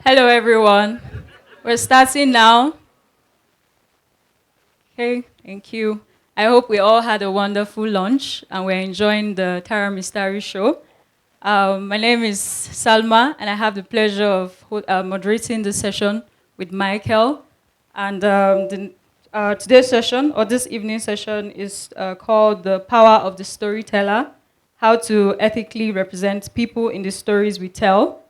Hello, everyone. We're starting now. Okay, thank you. I hope we all had a wonderful lunch and we're enjoying the Mistari show. My name is Salma, and I have the pleasure of moderating this session with Michael. And today's session, or this evening session, is called The Power of the Storyteller: How to Ethically Represent People in the Stories We Tell.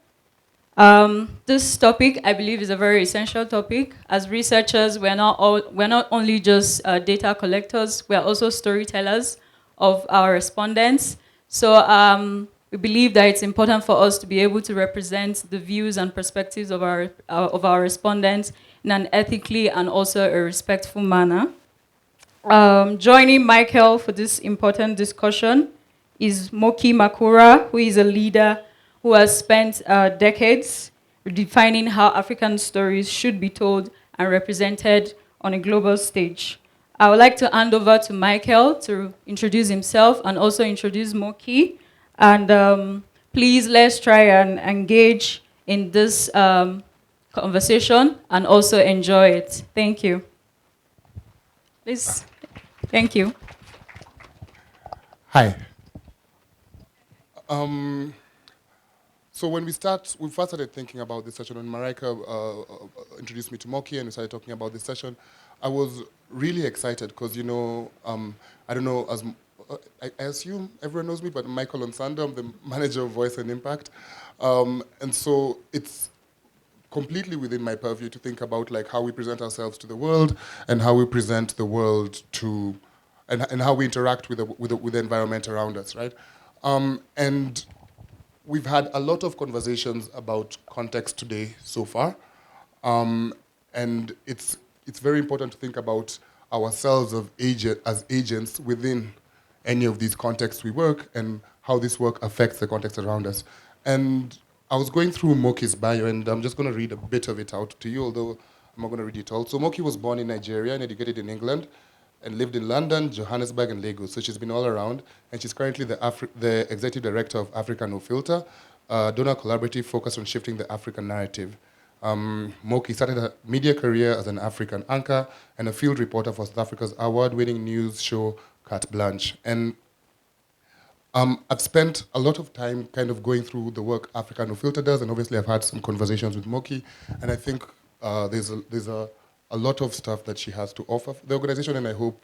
This topic, I believe, is a very essential topic. As researchers, we're not only just data collectors, we're also storytellers of our respondents. So we believe that it's important for us to be able to represent the views and perspectives of our respondents in an ethically and also a respectful manner. Joining Michael for this important discussion is Moki Makura, who is a leader who has spent decades defining how African stories should be told and represented on a global stage. I would like to hand over to Michael to introduce himself and also introduce Moki. And please, let's try and engage in this conversation and also enjoy it. Thank you. Please. Thank you. Hi. So when we first started thinking about this session, when Marika introduced me to Moki and we started talking about this session, I was really excited because, I don't know, I assume everyone knows me, but I'm Michael Onsando, I'm the manager of Voice and Impact. And so it's completely within my purview to think about like how we present ourselves to the world and how we present the world to, and how we interact with the environment around us, right? And we've had a lot of conversations about context today so far, and it's very important to think about ourselves as agents within any of these contexts we work and how this work affects the context around us. And I was going through Moki's bio, and I'm just going to read a bit of it out to you, although I'm not going to read it all. So Moki was born in Nigeria and educated in England, and lived in London, Johannesburg, and Lagos. So she's been all around, and she's currently the executive director of Africa No Filter, a donor collaborative focused on shifting the African narrative. Moki started a media career as an African anchor and a field reporter for South Africa's award-winning news show Carte Blanche. And I've spent a lot of time kind of going through the work Africa No Filter does, and obviously I've had some conversations with Moki, and I think there's a lot of stuff that she has to offer the organization, and I hope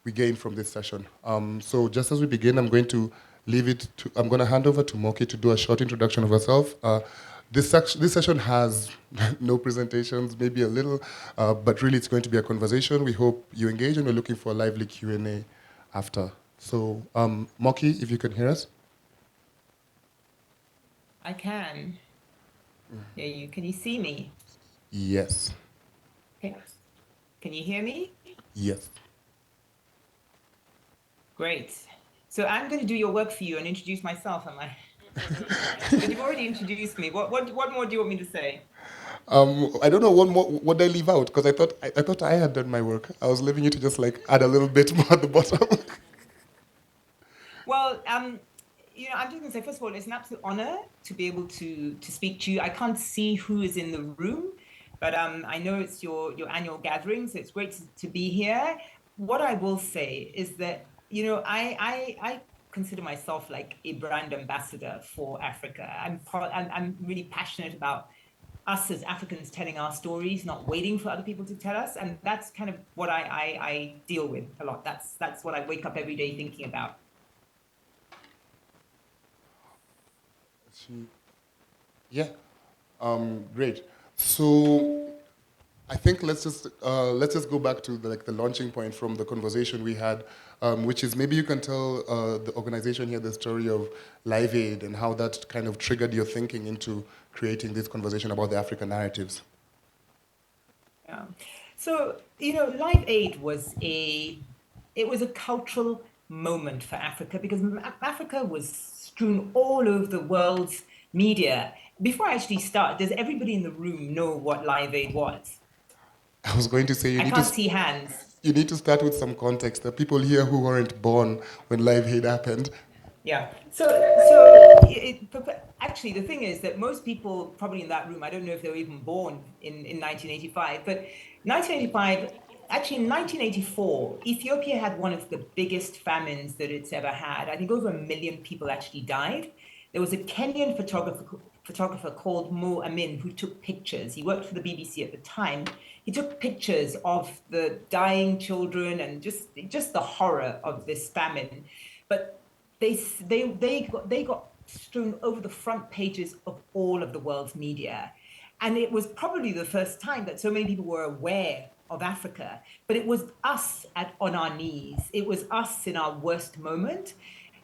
we gain from this session. So just as we begin, I'm going to hand over to Moki to do a short introduction of herself. This session has no presentations, maybe a little, but really it's going to be a conversation. We hope you engage, and we're looking for a lively Q&A after. So, Moki, if you can hear us. I can. Hear you. Can you see me? Yes. Okay. Can you hear me? Yes. Great. So I'm going to do your work for you and introduce myself, am I? But you've already introduced me. What more do you want me to say? I don't know what did I leave out, because I thought I had done my work. I was leaving you to just like add a little bit more at the bottom. Well, I'm just going to say, first of all, it's an absolute honor to be able to speak to you. I can't see who is in the room, but I know it's your annual gathering, so it's great to be here. What I will say is that, I consider myself like a brand ambassador for Africa. I'm really passionate about us as Africans telling our stories, not waiting for other people to tell us, and that's kind of what I deal with a lot. That's what I wake up every day thinking about. Yeah, great. So I think let's just go back to the launching point from the conversation we had, which is maybe you can tell the organization here the story of Live Aid and how that kind of triggered your thinking into creating this conversation about the African narratives. Yeah. So Live Aid was a cultural moment for Africa, because Africa was strewn all over the world's media. Before I actually start, does everybody in the room know what Live Aid was? I was going to say I can't see hands. You need to start with some context. The people here who weren't born when Live Aid happened. Yeah. So actually, the thing is that most people probably in that room, I don't know if they were even born in 1985, but 1985, actually in 1984, Ethiopia had one of the biggest famines that it's ever had. I think over 1 million people actually died. There was a Kenyan photographer called Mo Amin who took pictures. He worked for the BBC at the time. He took pictures of the dying children and just the horror of this famine. But they got strewn over the front pages of all of the world's media. And it was probably the first time that so many people were aware of Africa, but it was us on our knees. It was us in our worst moment.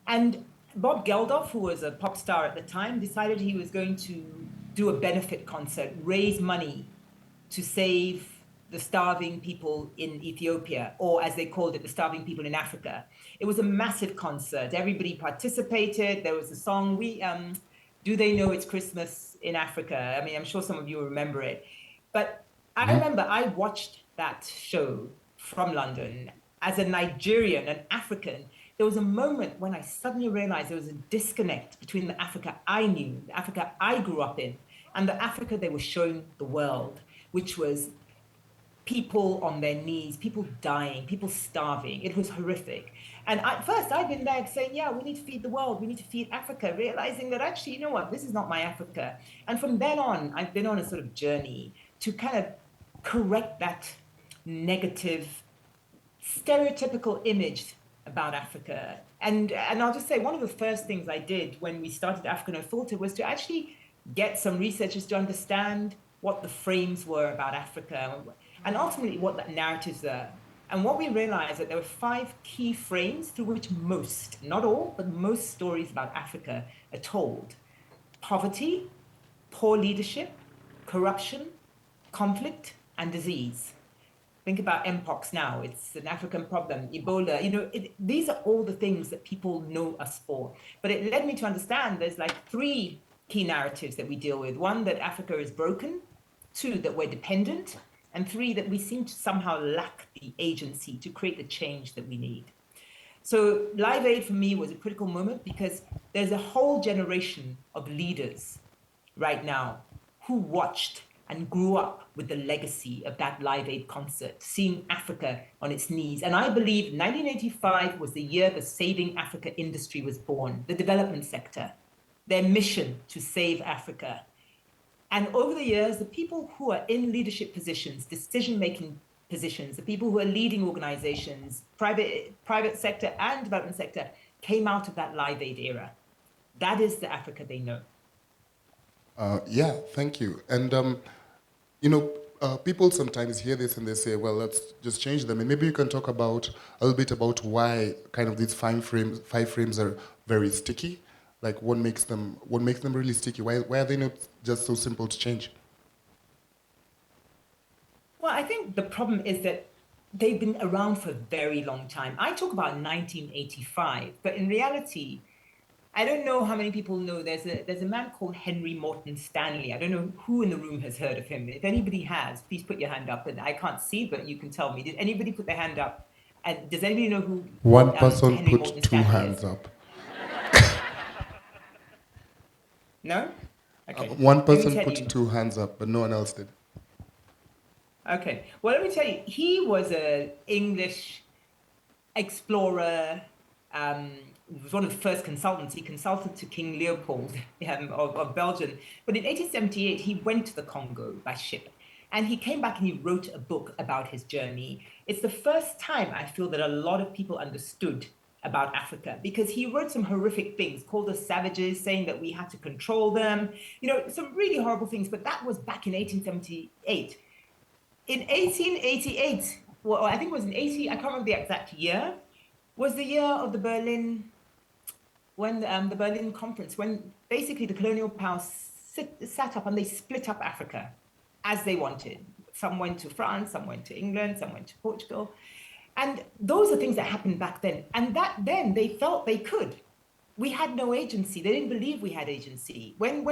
And Bob Geldof, who was a pop star at the time, decided he was going to do a benefit concert, raise money to save the starving people in Ethiopia, or as they called it, the starving people in Africa. It was a massive concert. Everybody participated. There was a song, Do They Know It's Christmas in Africa? I mean, I'm sure some of you remember it. But I remember I watched that show from London as a Nigerian, an African. There was a moment when I suddenly realized there was a disconnect between the Africa I knew, the Africa I grew up in, and the Africa they were showing the world, which was people on their knees, people dying, people starving. It was horrific. And at first I'd been there saying, yeah, we need to feed the world. We need to feed Africa, realizing that actually, you know what, this is not my Africa. And from then on, I've been on a sort of journey to kind of correct that negative, stereotypical image about Africa. And I'll just say, one of the first things I did when we started Africa No Filter was to actually get some researchers to understand what the frames were about Africa and ultimately what the narratives are. And what we realized that there were 5 key frames through which most, not all, but most stories about Africa are told. Poverty, poor leadership, corruption, conflict, and disease. Think about Mpox now. It's an African problem, Ebola. You know, these are all the things that people know us for. But it led me to understand there's like 3 key narratives that we deal with. 1, that Africa is broken. 2, that we're dependent. And 3, that we seem to somehow lack the agency to create the change that we need. So Live Aid for me was a critical moment because there's a whole generation of leaders right now who watched and grew up with the legacy of that Live Aid concert, seeing Africa on its knees. And I believe 1985 was the year the Saving Africa industry was born, the development sector, their mission to save Africa. And over the years, the people who are in leadership positions, decision-making positions, the people who are leading organizations, private sector and development sector, came out of that Live Aid era. That is the Africa they know. Yeah, thank you. And, you know, people sometimes hear this and they say, well, let's just change them. And maybe you can talk about a little bit about why kind of these 5 frames are very sticky. Like what makes them really sticky? Why are they not just so simple to change? Well, I think the problem is that they've been around for a very long time. I talk about 1985, but in reality, I don't know how many people know there's a man called Henry Morton Stanley. I don't know who in the room has heard of him. If anybody has, please put your hand up. And I can't see, but you can tell me. Did anybody put their hand up? And does anybody know who One person Henry put Morton 2 Stanley hands is? up. No? Okay. One person put 2 hands up, but no one else did. Okay. Well, let me tell you, he was an English explorer. He was one of the first consultants. He consulted to King Leopold of Belgium. But in 1878, he went to the Congo by ship. And he came back and he wrote a book about his journey. It's the first time I feel that a lot of people understood about Africa, because he wrote some horrific things, called us savages, saying that we had to control them, you know, some really horrible things. But that was back in 1878. In 1888, well, I think it was in 80, I can't remember the exact year, was the year of the Berlin, when the Berlin conference, when basically the colonial powers sat up and they split up Africa as they wanted. Some went to France, some went to England, some went to Portugal. And those are things that happened back then. And that then they felt they could. We had no agency. They didn't believe we had agency. When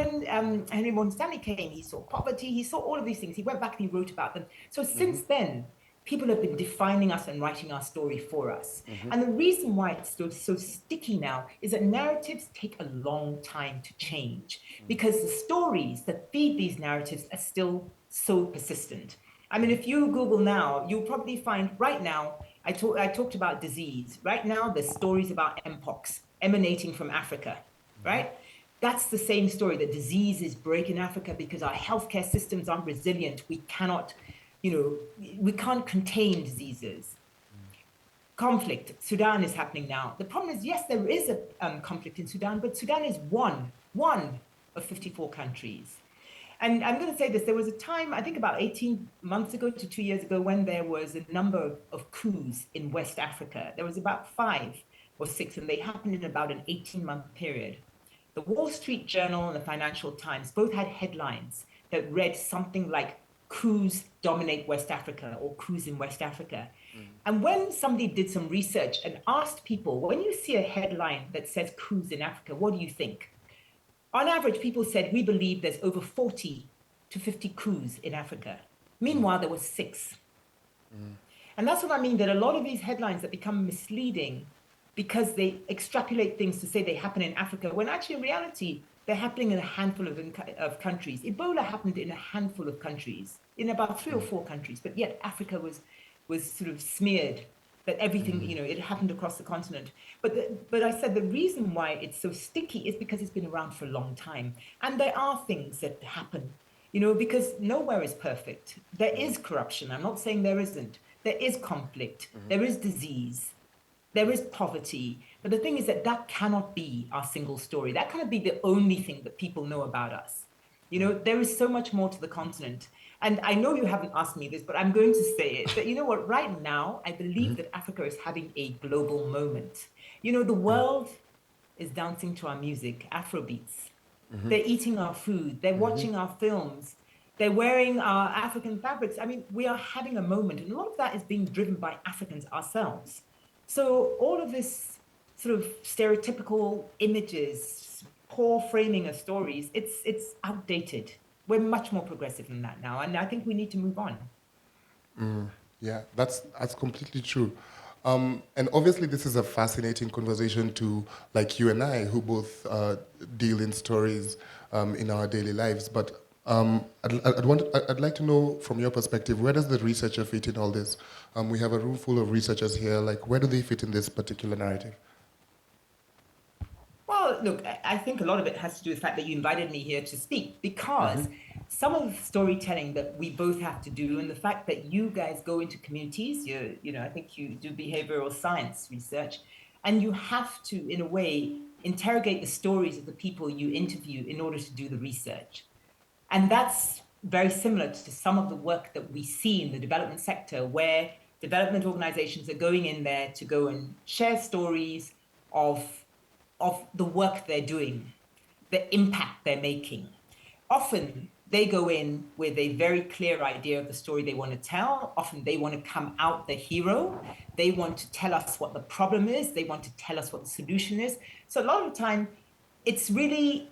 Henry Morton Stanley came, he saw poverty, he saw all of these things. He went back and he wrote about them. So since then, people have been defining us and writing our story for us. And the reason why it's so sticky now is that narratives take a long time to change because the stories that feed these narratives are still so persistent. I mean, if you Google now, you'll probably find right now, I talked about disease. Right now, there's stories about mpox emanating from Africa, right? That's the same story, that disease is breaking Africa because our healthcare systems aren't resilient. We cannot, we can't contain diseases. Conflict, Sudan is happening now. The problem is, yes, there is a conflict in Sudan, but Sudan is one of 54 countries. And I'm going to say this, there was a time, I think about 18 months ago to 2 years ago, when there was a number of coups in West Africa. There was about 5 or 6, and they happened in about an 18-month period. The Wall Street Journal and the Financial Times both had headlines that read something like coups dominate West Africa or coups in West Africa. And when somebody did some research and asked people, when you see a headline that says coups in Africa, what do you think? On average, people said, we believe there's over 40 to 50 coups in Africa. Meanwhile, there were 6. And that's what I mean, that a lot of these headlines that become misleading because they extrapolate things to say they happen in Africa, when actually in reality, they're happening in a handful of countries. Ebola happened in a handful of countries, in about 3 or 4 countries, but yet Africa was sort of smeared, that everything, it happened across the continent. But I said the reason why it's so sticky is because it's been around for a long time. And there are things that happen, because nowhere is perfect. There is corruption. I'm not saying there isn't. There is conflict. There is disease. There is poverty. But the thing is that cannot be our single story. That cannot be the only thing that people know about us. There is so much more to the continent. And I know you haven't asked me this, but I'm going to say it, that you know what, right now, I believe that Africa is having a global moment. The world is dancing to our music, Afrobeats. They're eating our food. They're watching our films. They're wearing our African fabrics. I mean, we are having a moment, and a lot of that is being driven by Africans ourselves. So all of this sort of stereotypical images, poor framing of stories, it's outdated. We're much more progressive than that now, and I think we need to move on. Yeah, that's completely true. And obviously, this is a fascinating conversation to, like you and I, who both deal in stories in our daily lives. But I'd like to know from your perspective, where does the researcher fit in all this? We have a room full of researchers here. Like, where do they fit in this particular narrative? Well, look, I think a lot of it has to do with the fact that you invited me here to speak, because some of the storytelling that we both have to do, and the fact that you guys go into communities, I think you do behavioral science research, and you have to, in a way, interrogate the stories of the people you interview in order to do the research. And that's very similar to some of the work that we see in the development sector, where development organizations are going in there to go and share stories of the work they're doing, the impact they're making. Often they go in with a very clear idea of the story they want to tell. Often they want to come out the hero. They want to tell us what the problem is. They want to tell us what the solution is. So a lot of the time, it's really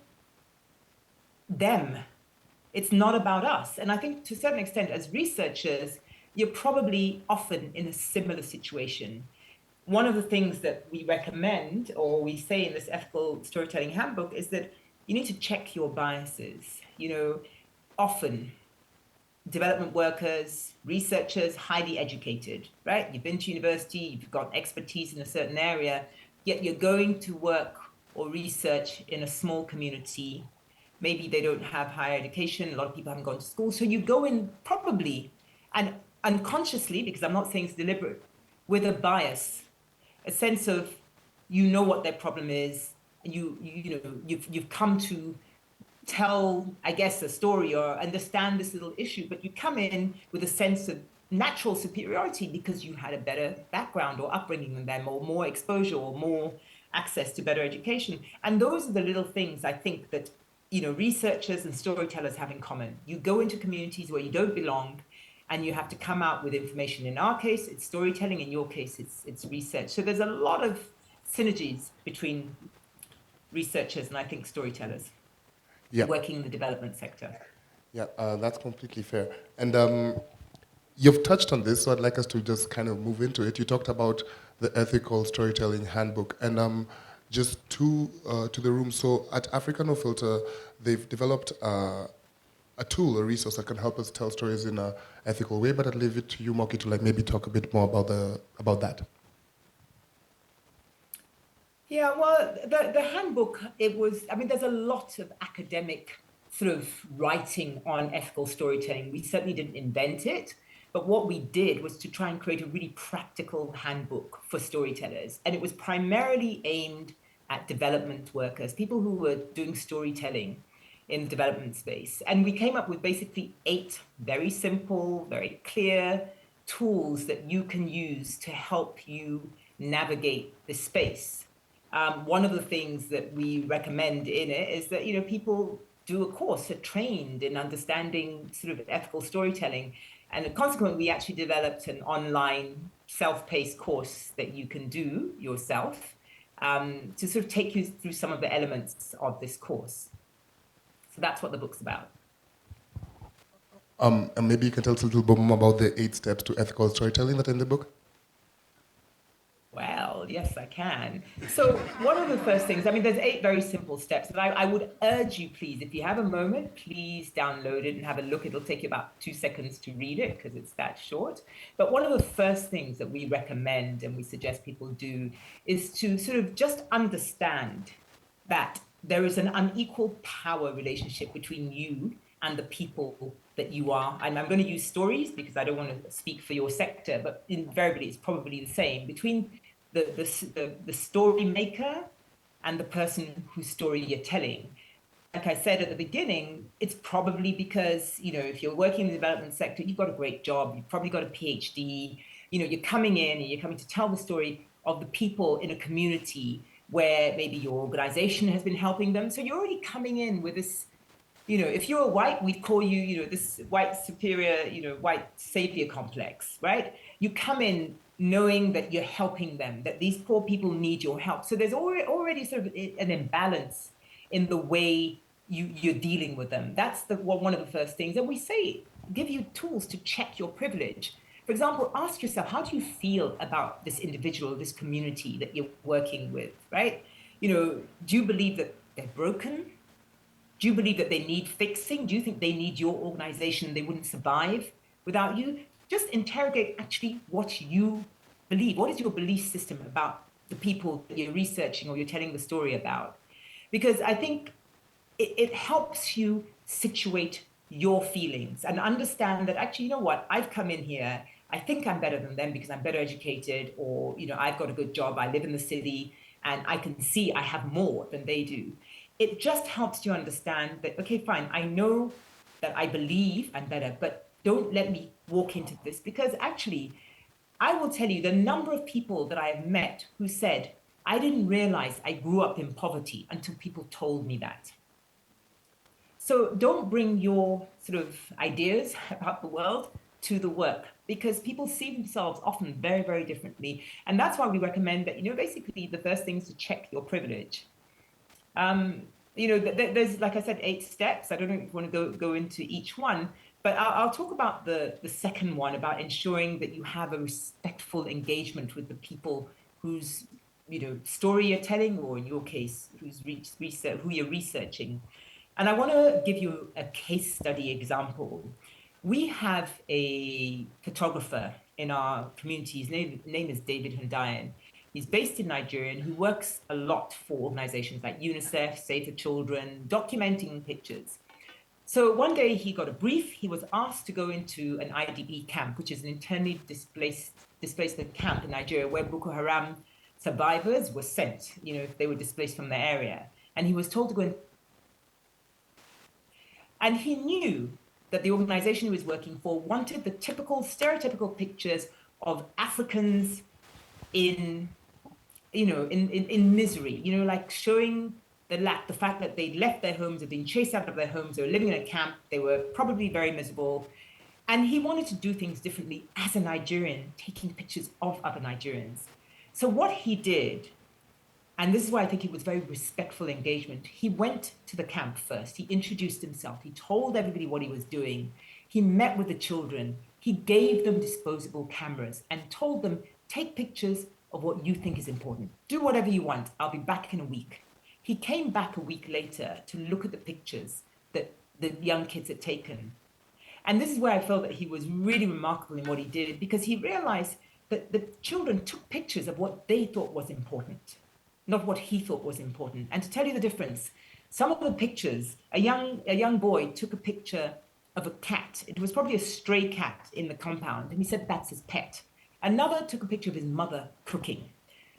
them. It's not about us. And I think to a certain extent, as researchers, you're probably often in a similar situation. One of the things that we recommend, or we say in this ethical storytelling handbook, is that you need to check your biases. Often development workers, researchers, highly educated, right? You've been to university, you've got expertise in a certain area, yet you're going to work or research in a small community. Maybe they don't have higher education. A lot of people haven't gone to school. So you go in probably, and unconsciously, because I'm not saying it's deliberate, with a bias, a sense of, what their problem is, and you've come to tell, I guess, a story or understand this little issue, but you come in with a sense of natural superiority because you had a better background or upbringing than them, or more exposure, or more access to better education. And those are the little things I think that researchers and storytellers have in common. You go into communities where you don't belong, and you have to come out with information. In our case, it's storytelling. In your case, it's research. So there's a lot of synergies between researchers and I think storytellers working in the development sector. Yeah, that's completely fair. And You've touched on this, so I'd like us to just kind of move into it. You talked about the ethical storytelling handbook, and just to the room. So at Africa No Filter, they've developed a tool, a resource that can help us tell stories in an ethical way. But I'd leave it to you, Moki, to like maybe talk a bit more about that. Yeah, well, the handbook, there's a lot of academic sort of writing on ethical storytelling. We certainly didn't invent it, but what we did was to try and create a really practical handbook for storytellers. And it was primarily aimed at development workers, people who were doing storytelling in the development space. And we came up with basically 8 very simple, very clear tools that you can use to help you navigate this space. One of the things that we recommend in it is that, people do a course, are trained in understanding sort of ethical storytelling. And consequently, we actually developed an online self-paced course that you can do yourself to sort of take you through some of the elements of this course. So that's what the book's about. And maybe you can tell us a little bit more about the 8 steps to ethical storytelling that are in the book? Well, yes, I can. So one of the first things, there's 8 very simple steps, but I would urge you, please, if you have a moment, please download it and have a look. It'll take you about 2 seconds to read it because it's that short. But one of the first things that we recommend and we suggest people do is to sort of just understand that there is an unequal power relationship between you and the people that you are. And I'm going to use stories because I don't want to speak for your sector, but invariably it's probably the same between the story maker and the person whose story you're telling. Like I said at the beginning, it's probably because, if you're working in the development sector, you've got a great job, you've probably got a PhD, you're coming in and you're coming to tell the story of the people in a community where maybe your organization has been helping them. So you're already coming in with this, if you're a white, we'd call you, this white superior, white savior complex, right? You come in knowing that you're helping them, that these poor people need your help. So there's already sort of an imbalance in the way you're dealing with them. That's one of the first things. And we say, give you tools to check your privilege. For example, ask yourself, how do you feel about this individual, this community that you're working with, right? Do you believe that they're broken? Do you believe that they need fixing? Do you think they need your organization? They wouldn't survive without you? Just interrogate actually what you believe. What is your belief system about the people that you're researching or you're telling the story about? Because I think it helps you situate your feelings and understand that actually, I've come in here, I think I'm better than them because I'm better educated, or, I've got a good job, I live in the city, and I can see I have more than they do. It just helps you understand that, okay, fine, I know that I believe I'm better, but don't let me walk into this, because actually, I will tell you the number of people that I have met who said, I didn't realize I grew up in poverty until people told me that. So don't bring your sort of ideas about the world to the work, because people see themselves often very, very differently. And that's why we recommend that, basically the first thing is to check your privilege. There's, like I said, 8 steps. I don't know if you want to go into each one, but I'll talk about the second one, about ensuring that you have a respectful engagement with the people whose, story you're telling, or in your case, who you're researching. And I want to give you a case study example. We have a photographer in our community. His name is David Hundayan. He's based in Nigeria, and he works a lot for organizations like UNICEF, Save the Children, documenting pictures. So one day he got a brief. He was asked to go into an IDP camp, which is an internally displaced camp in Nigeria, where Boko Haram survivors were sent, if they were displaced from the area. And he was told to go in. And he knew that the organization he was working for wanted the typical, stereotypical pictures of Africans in misery, like showing the fact that they left their homes, had been chased out of their homes, they were living in a camp, they were probably very miserable. And he wanted to do things differently as a Nigerian, taking pictures of other Nigerians. So what he did, and this is why I think it was very respectful engagement, he went to the camp first, he introduced himself, he told everybody what he was doing, he met with the children, he gave them disposable cameras and told them, take pictures of what you think is important. Do whatever you want. I'll be back in a week. He came back a week later to look at the pictures that the young kids had taken. And this is where I felt that he was really remarkable in what he did, because he realized that the children took pictures of what they thought was important, not what he thought was important. And to tell you the difference, some of the pictures, a young boy took a picture of a cat. It was probably a stray cat in the compound, and he said that's his pet. Another took a picture of his mother cooking.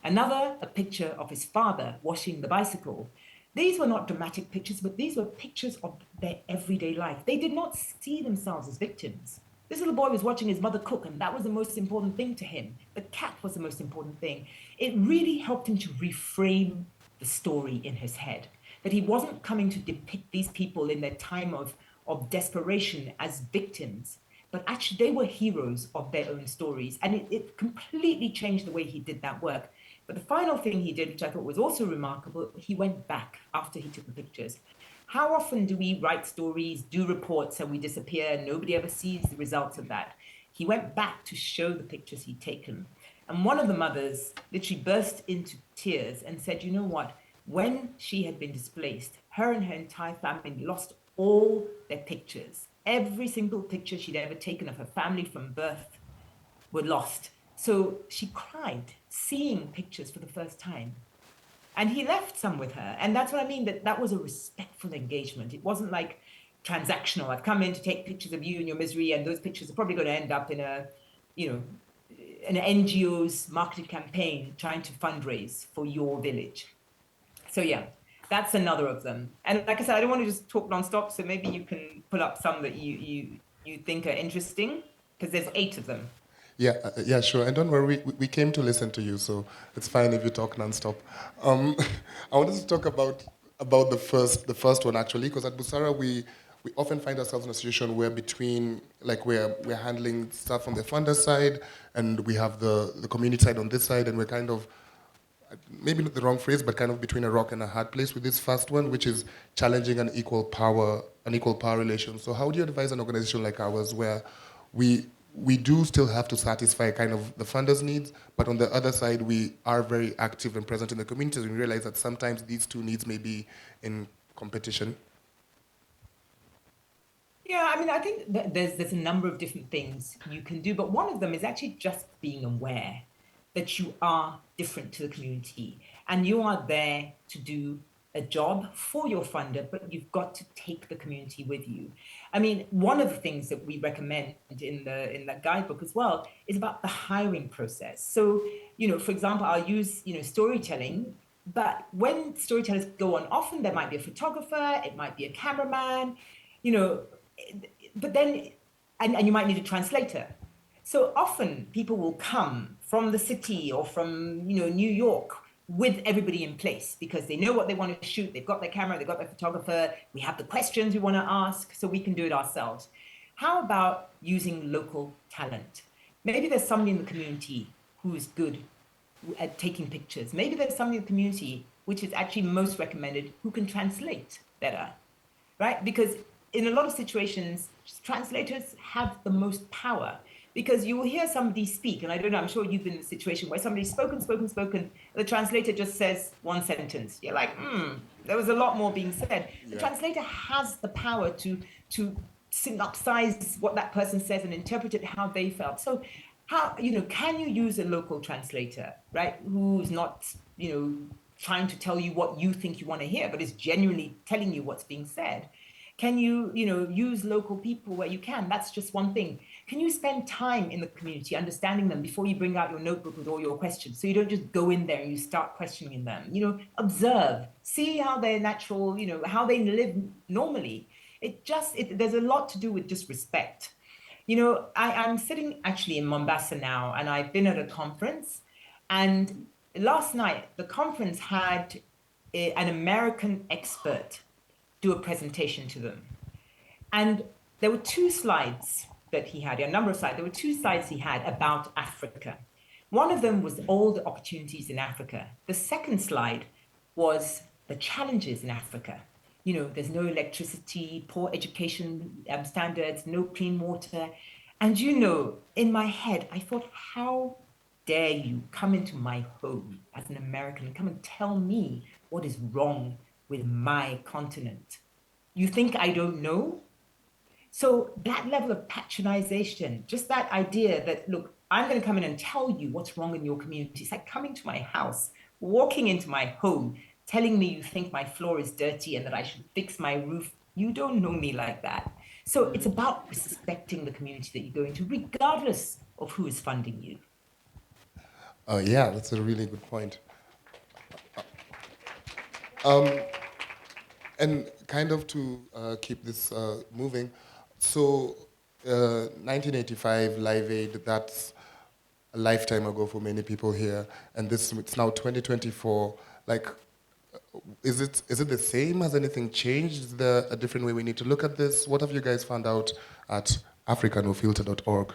Another, a picture of his father washing the bicycle. These were not dramatic pictures, but these were pictures of their everyday life. They did not see themselves as victims. This little boy was watching his mother cook, and that was the most important thing to him. The cat was the most important thing. It really helped him to reframe the story in his head, that he wasn't coming to depict these people in their time of desperation as victims, but actually they were heroes of their own stories. And it completely changed the way he did that work. But the final thing he did, which I thought was also remarkable, he went back after he took the pictures. How often do we write stories, do reports, and we disappear, and nobody ever sees the results of that? He went back to show the pictures he'd taken. And one of the mothers literally burst into tears and said, you know what? When she had been displaced, her and her entire family lost all their pictures. Every single picture she'd ever taken of her family from birth were lost. So she cried, seeing pictures for the first time. And he left some with her. And that's what I mean, that was a respectful engagement. It wasn't like transactional. I've come in to take pictures of you and your misery, and those pictures are probably going to end up in an NGO's marketing campaign trying to fundraise for your village. So yeah, that's another of them. And like I said, I don't want to just talk nonstop, so maybe you can pull up some that you think are interesting, because there's 8 of them. Yeah, sure. And don't worry, we came to listen to you, so it's fine if you talk nonstop. I wanted to talk about the first one actually, because at Busara we often find ourselves in a situation where we're handling stuff from the funder side, and we have the community side on this side, and we're kind of, maybe not the wrong phrase, but kind of between a rock and a hard place with this first one, which is challenging an equal power relation. So how do you advise an organization like ours, where we do still have to satisfy kind of the funders' needs, but on the other side, we are very active and present in the communities, and we realize that sometimes these two needs may be in competition? Yeah, I mean, I think that there's a number of different things you can do, but one of them is actually just being aware that you are different to the community, and you are there to do a job for your funder, but you've got to take the community with you. I mean, one of the things that we recommend in that guidebook as well is about the hiring process. So, for example, I'll use, storytelling, but when storytellers go on, often there might be a photographer, it might be a cameraman, but then, and you might need a translator. So often people will come from the city or from, New York, with everybody in place, because they know what they want to shoot, they've got their camera, they've got their photographer, we have the questions we want to ask, so we can do it ourselves. How about using local talent? Maybe there's somebody in the community who is good at taking pictures. Maybe there's somebody in the community, which is actually most recommended, who can translate better, right? Because in a lot of situations, translators have the most power. Because you will hear somebody speak, and I don't know, I'm sure you've been in a situation where somebody's spoken, the translator just says one sentence. You're like, there was a lot more being said. Yeah. The translator has the power to synopsize what that person says and interpret it how they felt. So how, can you use a local translator, right, who's not, trying to tell you what you think you want to hear, but is genuinely telling you what's being said? Can you, use local people where you can? That's just one thing. Can you spend time in the community understanding them before you bring out your notebook with all your questions? So you don't just go in there and you start questioning them. Observe, see how they're natural, how they live normally. There's a lot to do with just respect. I'm sitting actually in Mombasa now, and I've been at a conference, and last night the conference had an American expert do a presentation to them. And there were 2 slides that he had, a number of slides. There were 2 slides he had about Africa. One of them was all the opportunities in Africa. The second slide was the challenges in Africa. There's no electricity, poor education standards, no clean water. And you know, in my head, I thought, how dare you come into my home as an American and come and tell me what is wrong with my continent? You think I don't know? So that level of patronization, just that idea that, look, I'm going to come in and tell you what's wrong in your community. It's like coming to my house, walking into my home, telling me you think my floor is dirty and that I should fix my roof. You don't know me like that. So it's about respecting the community that you go into, regardless of who is funding you. Yeah, that's a really good point. And kind of to keep this moving, so 1985 Live Aid, that's a lifetime ago for many people here, and this it's now 2024. Like, is it the same? Has anything changed? Is there a different way we need to look at this? What have you guys found out at africanofilter.org?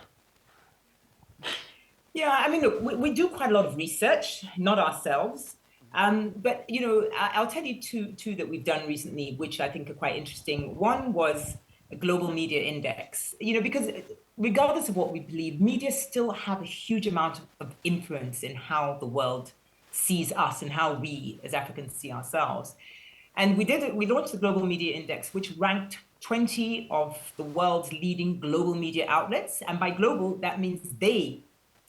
Yeah, I mean, look, we do quite a lot of research, not ourselves. But you know, I'll tell you two that we've done recently, which I think are quite interesting. One was a global media index. You know, because regardless of what we believe, media still have a huge amount of influence in how the world sees us and how we as Africans see ourselves. And we launched the Global Media Index, which ranked 20 of the world's leading global media outlets. And by global, that means they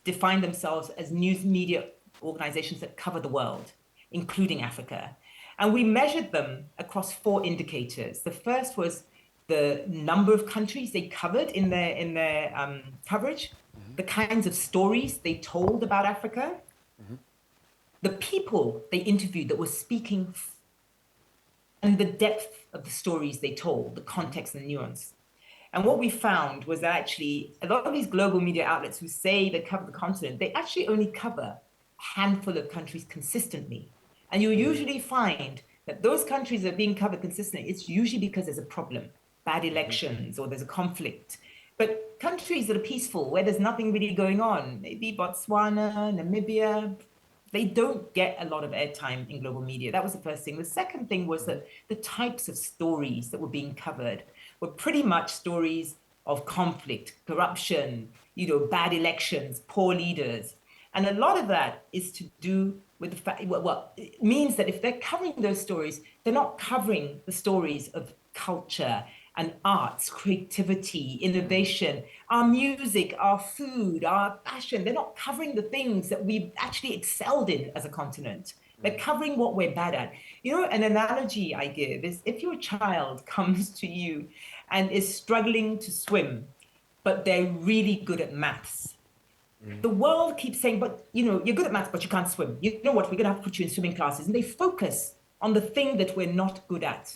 define themselves as news media organizations that cover the world, including Africa. And we measured them across 4 indicators. The first was the number of countries they covered in their coverage, the kinds of stories they told about Africa, the people they interviewed that were speaking, and the depth of the stories they told, the context and the nuance. And what we found was that actually a lot of these global media outlets who say they cover the continent, they actually only cover a handful of countries consistently. And you'll usually find that those countries that are being covered consistently, it's usually because there's a problem, bad elections, or there's a conflict. But countries that are peaceful, where there's nothing really going on, maybe Botswana, Namibia, they don't get a lot of airtime in global media. That was the first thing. The second thing was that the types of stories that were being covered were pretty much stories of conflict, corruption, you know, bad elections, poor leaders. And a lot of that is to do with the fact, well, it means that if they're covering those stories, they're not covering the stories of culture and arts, creativity, innovation, our music, our food, our fashion. They're not covering the things that we've actually excelled in as a continent. They're covering what we're bad at. You know, an analogy I give is if your child comes to you and is struggling to swim, but they're really good at maths. The world keeps saying, but you know, you're good at maths, but you can't swim. You know what? We're gonna have to put you in swimming classes. And they focus on the thing that we're not good at,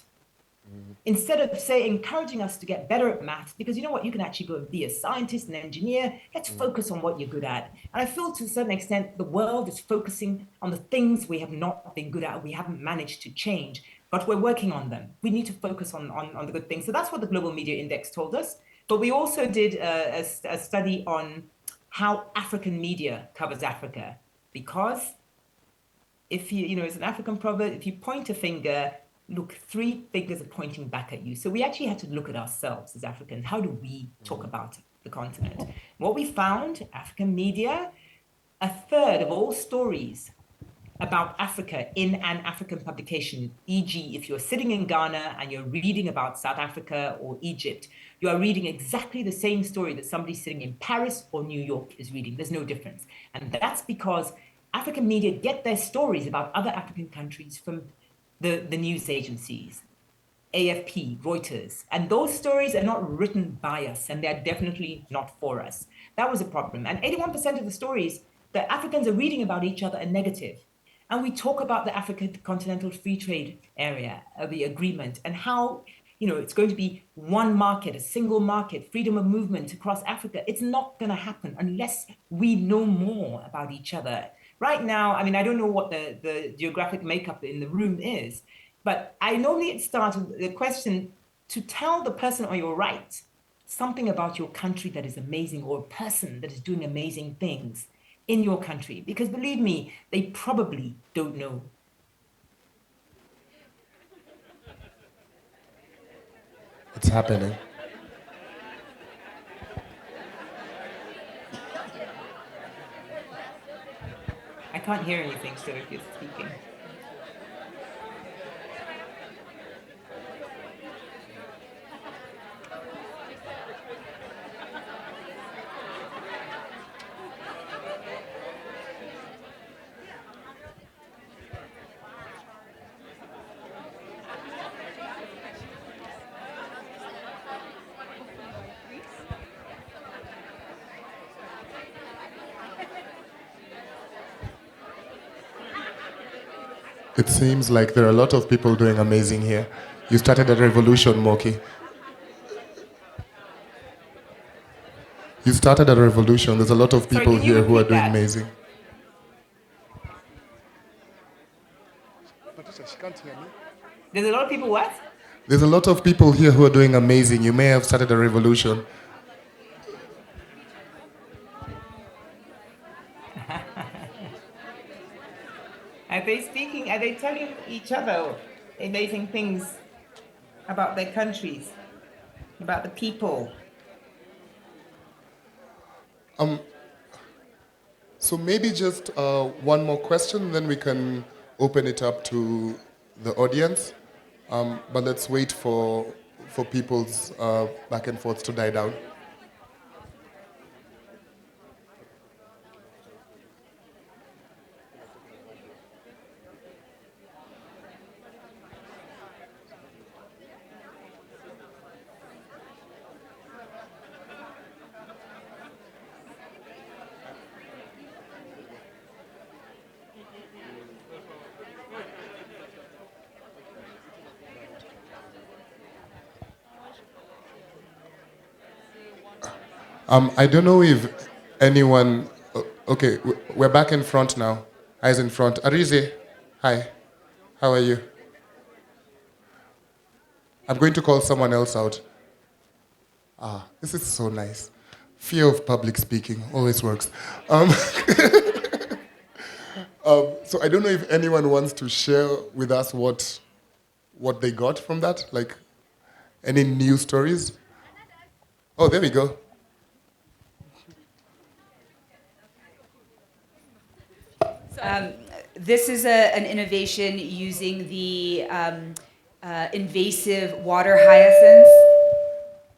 instead of say encouraging us to get better at maths, because you know what, you can actually go and be a scientist, an engineer. Let's focus on what you're good at. And I feel to a certain extent the world is focusing on the things we have not been good at, we haven't managed to change, but we're working on them. We need to focus on the good things. So that's what the Global Media Index told us. But we also did a study on how African media covers Africa, because if you know, it's an African proverb, if you point a finger, look, 3 fingers are pointing back at you. So we actually had to look at ourselves as Africans. How do we talk about the continent? What we found, African media, a third of all stories about Africa in an African publication, e.g., if you're sitting in Ghana and you're reading about South Africa or Egypt, you are reading exactly the same story that somebody sitting in Paris or New York is reading. There's no difference. And that's because African media get their stories about other African countries from the news agencies, AFP, Reuters. And those stories are not written by us, and they're definitely not for us. That was a problem. And 81% of the stories that Africans are reading about each other are negative. And we talk about the African Continental Free Trade Area, the agreement, and how, you know, it's going to be one market, a single market, freedom of movement across Africa. It's not going to happen unless we know more about each other. Right now, I mean, I don't know what the geographic makeup in the room is, but I normally start with the question to tell the person on your right something about your country that is amazing, or a person that is doing amazing things in your country. Because believe me, they probably don't know. It's happening. can't hear anything, so if you're speaking. It seems like there are a lot of people doing amazing here. You started a revolution, Moki. You started a revolution. There's a lot of people here who are doing amazing. She can't hear me. There's a lot of people what? There's a lot of people here who are doing amazing. You may have started a revolution. Are they telling each other amazing things about their countries, about the people? So maybe just one more question, then we can open it up to the audience. But let's wait for people's back and forth to die down. I don't know if anyone. Okay, we're back in front now. Eyes in front. Arize, hi. How are you? I'm going to call someone else out. This is so nice. Fear of public speaking always works. So I don't know if anyone wants to share with us what they got from that, like any news stories. Oh, there we go. This is an innovation using the invasive water hyacinths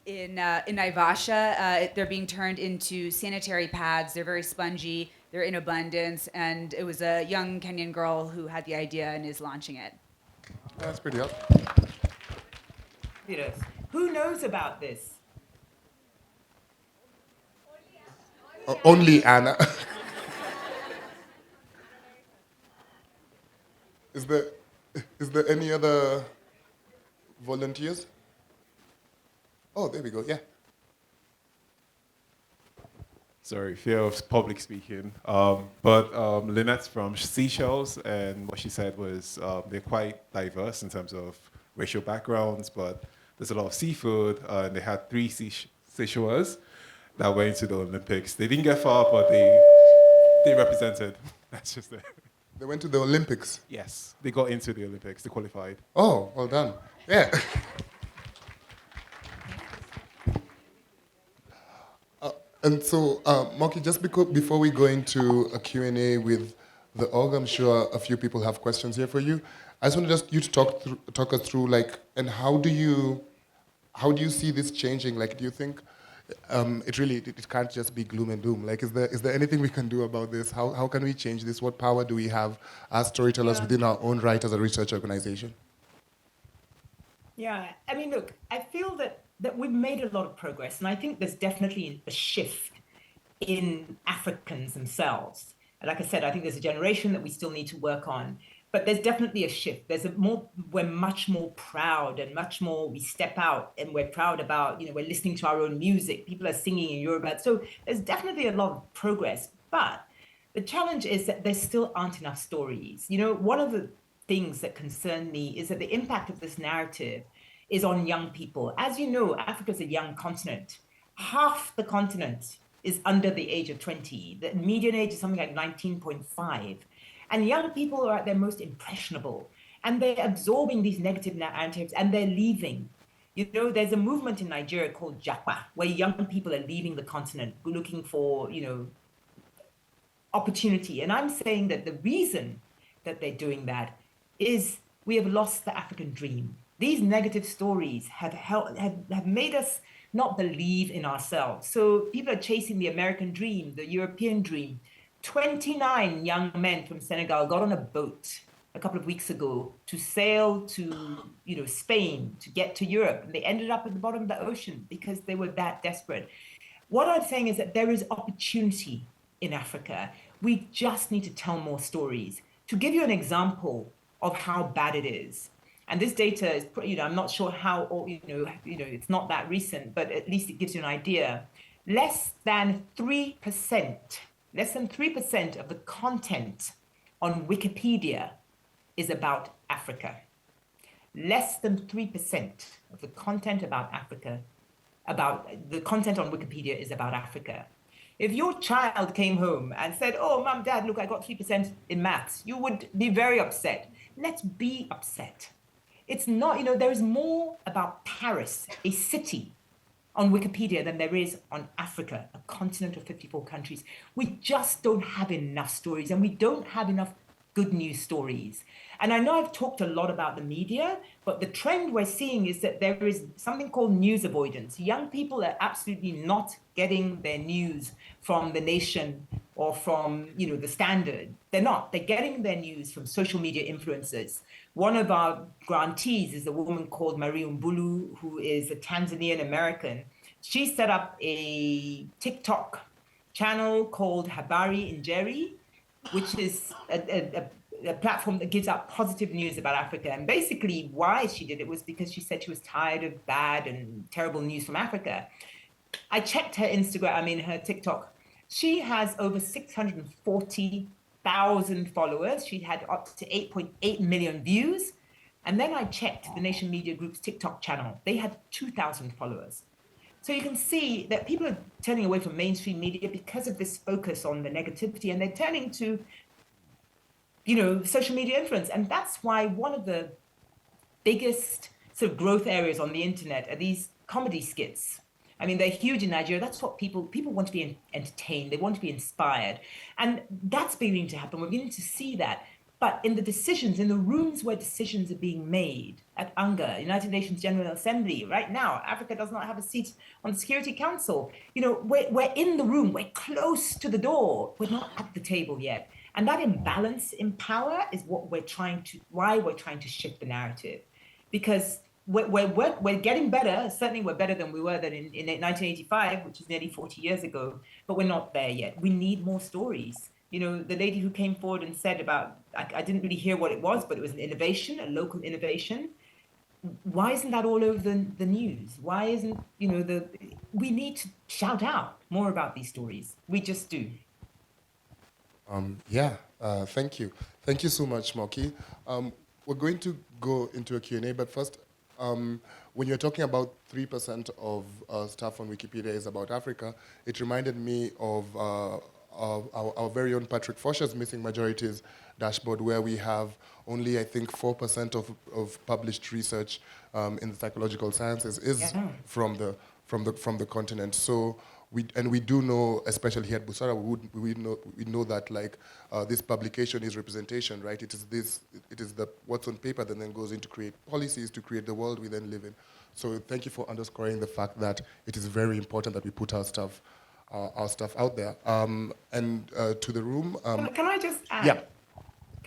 in Naivasha. They're being turned into sanitary pads. They're very spongy. They're in abundance. And it was a young Kenyan girl who had the idea and is launching it. That's pretty up. Who knows about this? Only Anna. Is there any other volunteers? Oh, there we go. Yeah. Sorry, fear of public speaking. But Lynette's from Seychelles, and what she said was they're quite diverse in terms of racial backgrounds, but there's a lot of seafood, and they had 3 Seychellers that went to the Olympics. They didn't get far, but they represented. That's just it. They went to the Olympics? Yes, they got into the Olympics. They qualified. Oh, well done. Yeah. And so, Moki, just before we go into a Q&A with the org, I'm sure a few people have questions here for you. I just wanted you to talk us through, like, and how do you see this changing? Like, do you think it can't just be gloom and doom? Like, is there anything we can do about this? How can we change this? What power do we have as storytellers within our own right as a research organization? Yeah, I mean, look, I feel that we've made a lot of progress, and I think there's definitely a shift in Africans themselves. Like I said, I think there's a generation that we still need to work on, but there's definitely a shift. We're much more proud, and much more we step out and we're proud about, we're listening to our own music. People are singing in Yoruba. So there's definitely a lot of progress, but the challenge is that there still aren't enough stories. One of the things that concern me is that the impact of this narrative is on young people. As you know, Africa's a young continent. Half the continent is under the age of 20. The median age is something like 19.5. And young people are at their most impressionable. And they're absorbing these negative narratives, and they're leaving. There's a movement in Nigeria called Japa, where young people are leaving the continent, looking for, opportunity. And I'm saying that the reason that they're doing that is we have lost the African dream. These negative stories have made us not believe in ourselves. So people are chasing the American dream, the European dream. 29 young men from Senegal got on a boat a couple of weeks ago to sail to, Spain, to get to Europe. And they ended up at the bottom of the ocean because they were that desperate. What I'm saying is that there is opportunity in Africa. We just need to tell more stories. To give you an example of how bad it is, and this data is, I'm not sure how, it's not that recent, but at least it gives you an idea. Less than 3% of the content on Wikipedia is about Africa. Less than 3% of the content about Africa, about the content on Wikipedia is about Africa. If your child came home and said, oh, mom, dad, look, I got 3% in maths, you would be very upset. Let's be upset. It's not, there is more about Paris, a city, on Wikipedia than there is on Africa, a continent of 54 countries. We just don't have enough stories, and we don't have enough good news stories. And I know I've talked a lot about the media, but the trend we're seeing is that there is something called news avoidance. Young people are absolutely not getting their news from The Nation or from, the Standard. They're not. They're getting their news from social media influencers. One of our grantees is a woman called Marie Mbulu, who is a Tanzanian American. She set up a TikTok channel called Habari Njeri, which is a platform that gives out positive news about Africa. And basically why she did it was because she said she was tired of bad and terrible news from Africa. I checked her her TikTok. She has over 640,000 followers. She had up to 8.8 million views. And then I checked the Nation Media Group's TikTok channel. They had 2,000 followers. So you can see that people are turning away from mainstream media because of this focus on the negativity, and they're turning to, social media influence. And that's why one of the biggest sort of growth areas on the internet are these comedy skits. I mean, they're huge in Nigeria. That's what people want to be entertained. They want to be inspired. And that's beginning to happen. We're beginning to see that. But in the decisions, in the rooms where decisions are being made, at UNGA, United Nations General Assembly, right now, Africa does not have a seat on the Security Council. We're in the room, we're close to the door, we're not at the table yet. And that imbalance in power is why we're trying to shift the narrative. Because we're getting better. Certainly we're better than we were in 1985, which is nearly 40 years ago, but we're not there yet. We need more stories. The lady who came forward and said about, I didn't really hear what it was, but it was an innovation, a local innovation. Why isn't that all over the news? Why isn't, we need to shout out more about these stories. We just do. Thank you. Thank you so much, Moki. We're going to go into a Q&A, but first, when you're talking about 3% of stuff on Wikipedia is about Africa, it reminded me of our very own Patrick Fosher's Missing Majorities dashboard, where we have only, I think, 4% of published research in the psychological sciences is from the continent. So we do know, especially here at Busara, we know that this publication is representation, right? It is the what's on paper that then goes into create policies to create the world we then live in. So thank you for underscoring the fact that it is very important that we put our stuff out there. And to the room. Can I just add? Yeah.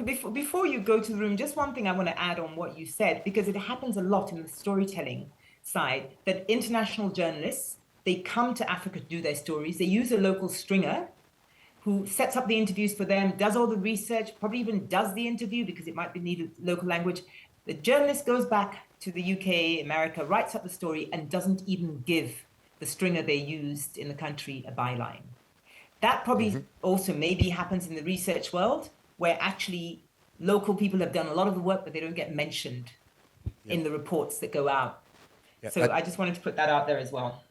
Before you go to the room, just one thing I want to add on what you said, because it happens a lot in the storytelling side, that international journalists, they come to Africa to do their stories. They use a local stringer who sets up the interviews for them, does all the research, probably even does the interview because it might be needed local language. The journalist goes back to the UK, America, writes up the story and doesn't even give the stringer they used in the country a byline. That probably also maybe happens in the research world, where actually local people have done a lot of the work, but they don't get mentioned in the reports that go out. Yeah, so I just wanted to put that out there as well.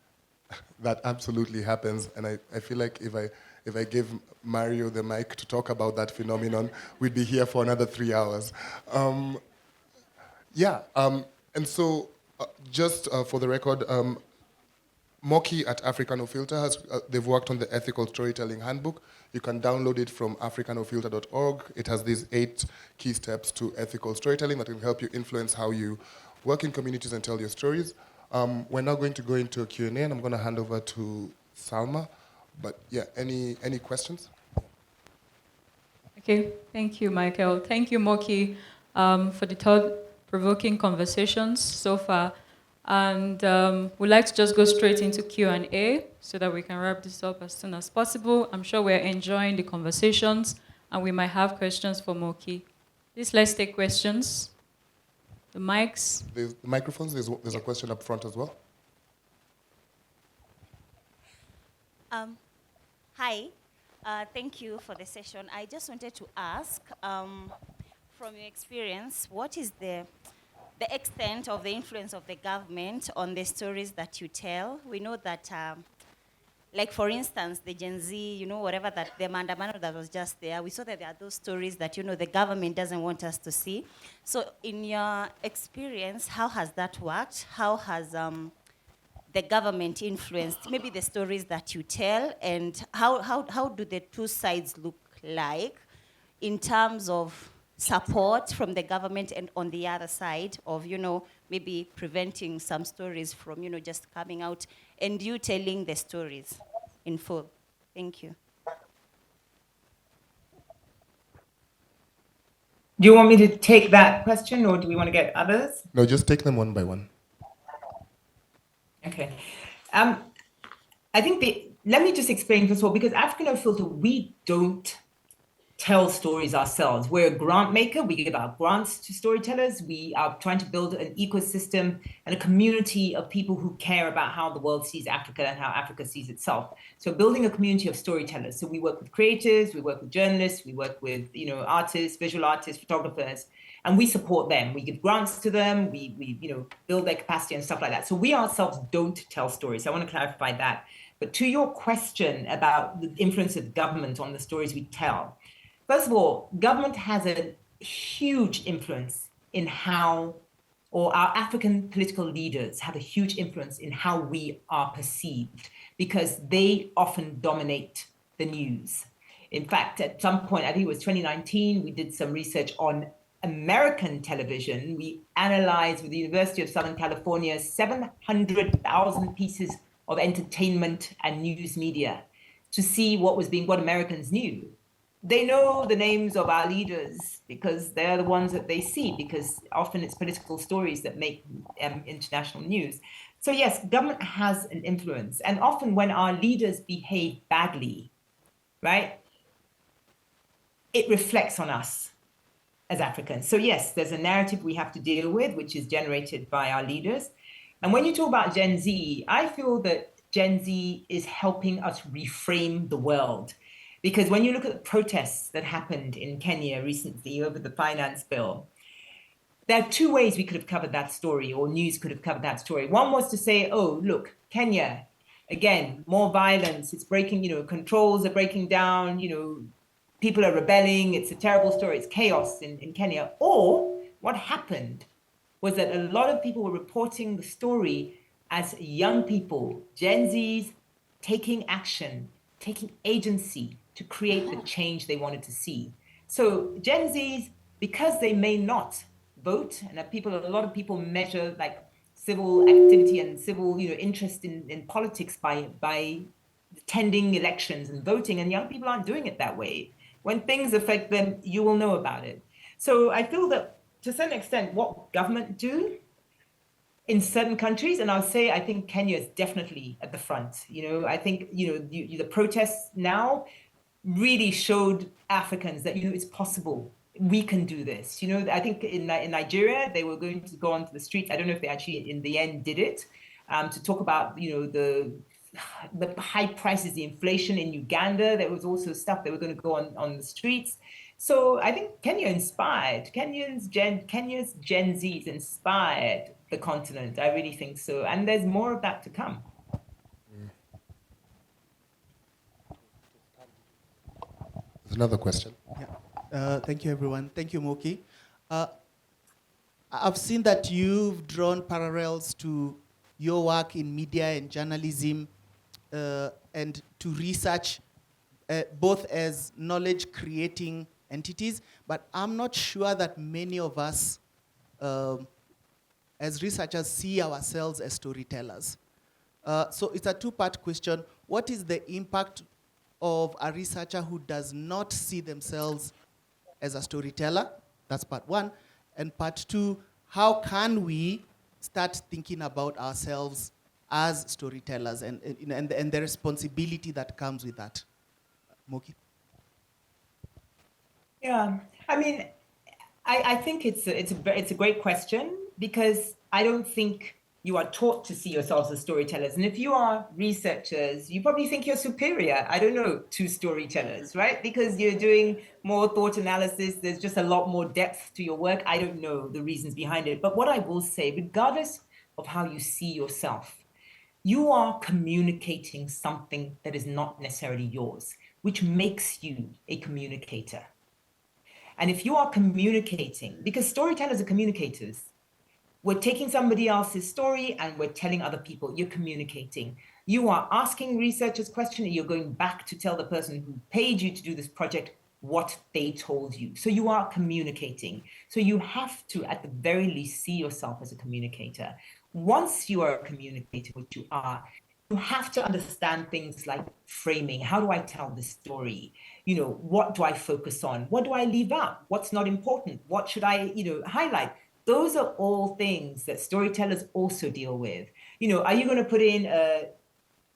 That absolutely happens, and I feel like if I give Mario the mic to talk about that phenomenon, we'd be here for another 3 hours. And so just for the record, Moki at Africa No Filter they've worked on the ethical storytelling handbook. You can download it from africanofilter.org. It has these 8 key steps to ethical storytelling that will help you influence how you work in communities and tell your stories. We're now going to go into a Q&A, and I'm going to hand over to Salma. But yeah, any questions? Okay, thank you, Michael. Thank you, Moki, for the thought-provoking conversations so far. And we'd like to just go straight into Q&A so that we can wrap this up as soon as possible. I'm sure we're enjoying the conversations, and we might have questions for Moki. Please, let's take questions. The mics. There's the microphones. There's a question up front as well. Hi, thank you for the session. I just wanted to ask, from your experience, what is the extent of the influence of the government on the stories that you tell? We know that, like for instance, the Gen Z, whatever that, the Mandamano that was just there, we saw that there are those stories that, the government doesn't want us to see. So in your experience, how has that worked? How has the government influenced maybe the stories that you tell, and how do the two sides look like in terms of support from the government and on the other side of, maybe preventing some stories from, just coming out and you telling the stories in full? Thank you. Do you want me to take that question, or do we want to get others? No, just take them one by one. Okay. I think let me just explain first of all, because African No Filter, we don't tell stories ourselves. We're a grant maker. We give out grants to storytellers. We are trying to build an ecosystem and a community of people who care about how the world sees Africa and how Africa sees itself. So building a community of storytellers. So we work with creators, we work with journalists, we work with artists, visual artists, photographers, and we support them. We give grants to them. We build their capacity and stuff like that. So we ourselves don't tell stories. So I want to clarify that. But to your question about the influence of government on the stories we tell, first of all, government has a huge influence in how, or our African political leaders have a huge influence in how we are perceived, because they often dominate the news. In fact, at some point, I think it was 2019, we did some research on American television. We analyzed with the University of Southern California 700,000 pieces of entertainment and news media to see what Americans knew. They know the names of our leaders because they're the ones that they see, because often it's political stories that make international news. So yes, government has an influence. And often when our leaders behave badly, right, it reflects on us as Africans. So yes, there's a narrative we have to deal with, which is generated by our leaders. And when you talk about Gen Z, I feel that Gen Z is helping us reframe the world. Because when you look at the protests that happened in Kenya recently over the finance bill, there are two ways we could have covered that story, or news could have covered that story. One was to say, oh, look, Kenya, again, more violence, it's breaking, controls are breaking down, people are rebelling, it's a terrible story, it's chaos in Kenya. Or what happened was that a lot of people were reporting the story as young people, Gen Zs, taking action, taking agency to create the change they wanted to see. So Gen Zs, because they may not vote, and a lot of people measure like civil activity and civil interest in politics by attending elections and voting, and young people aren't doing it that way. When things affect them, you will know about it. So I feel that to a certain extent, what government do in certain countries, and I'll say, I think Kenya is definitely at the front. I think, the protests now really showed Africans that, it's possible. We can do this. I think in Nigeria, they were going to go onto the streets. I don't know if they actually, in the end, did it, to talk about, the high prices, the inflation in Uganda. There was also stuff they were going to go on the streets. So I think Kenya inspired. Kenya's Gen Zs inspired the continent. I really think so. And there's more of that to come. There's another question. Yeah. Thank you, everyone. Thank you, Moki. I've seen that you've drawn parallels to your work in media and journalism, and to research both as knowledge-creating entities, but I'm not sure that many of us as researchers see ourselves as storytellers. So it's a two-part question. What is the impact of a researcher who does not see themselves as a storyteller? That's part one. And part two, how can we start thinking about ourselves as storytellers and the responsibility that comes with that? Moki? Yeah, I mean, I think it's a great question, because I don't think you are taught to see yourselves as storytellers. And if you are researchers, you probably think you're superior, I don't know, to storytellers, right? Because you're doing more thought analysis, there's just a lot more depth to your work. I don't know the reasons behind it. But what I will say, regardless of how you see yourself, you are communicating something that is not necessarily yours, which makes you a communicator. And if you are communicating, because storytellers are communicators, we're taking somebody else's story and we're telling other people, you're communicating. You are asking researchers questions and you're going back to tell the person who paid you to do this project what they told you. So you are communicating. So you have to, at the very least, see yourself as a communicator. Once you are a communicator, which you are, you have to understand things like framing. How do I tell this story? You know, what do I focus on? What do I leave out? What's not important? What should I, highlight? Those are all things that storytellers also deal with. Are you going to put in a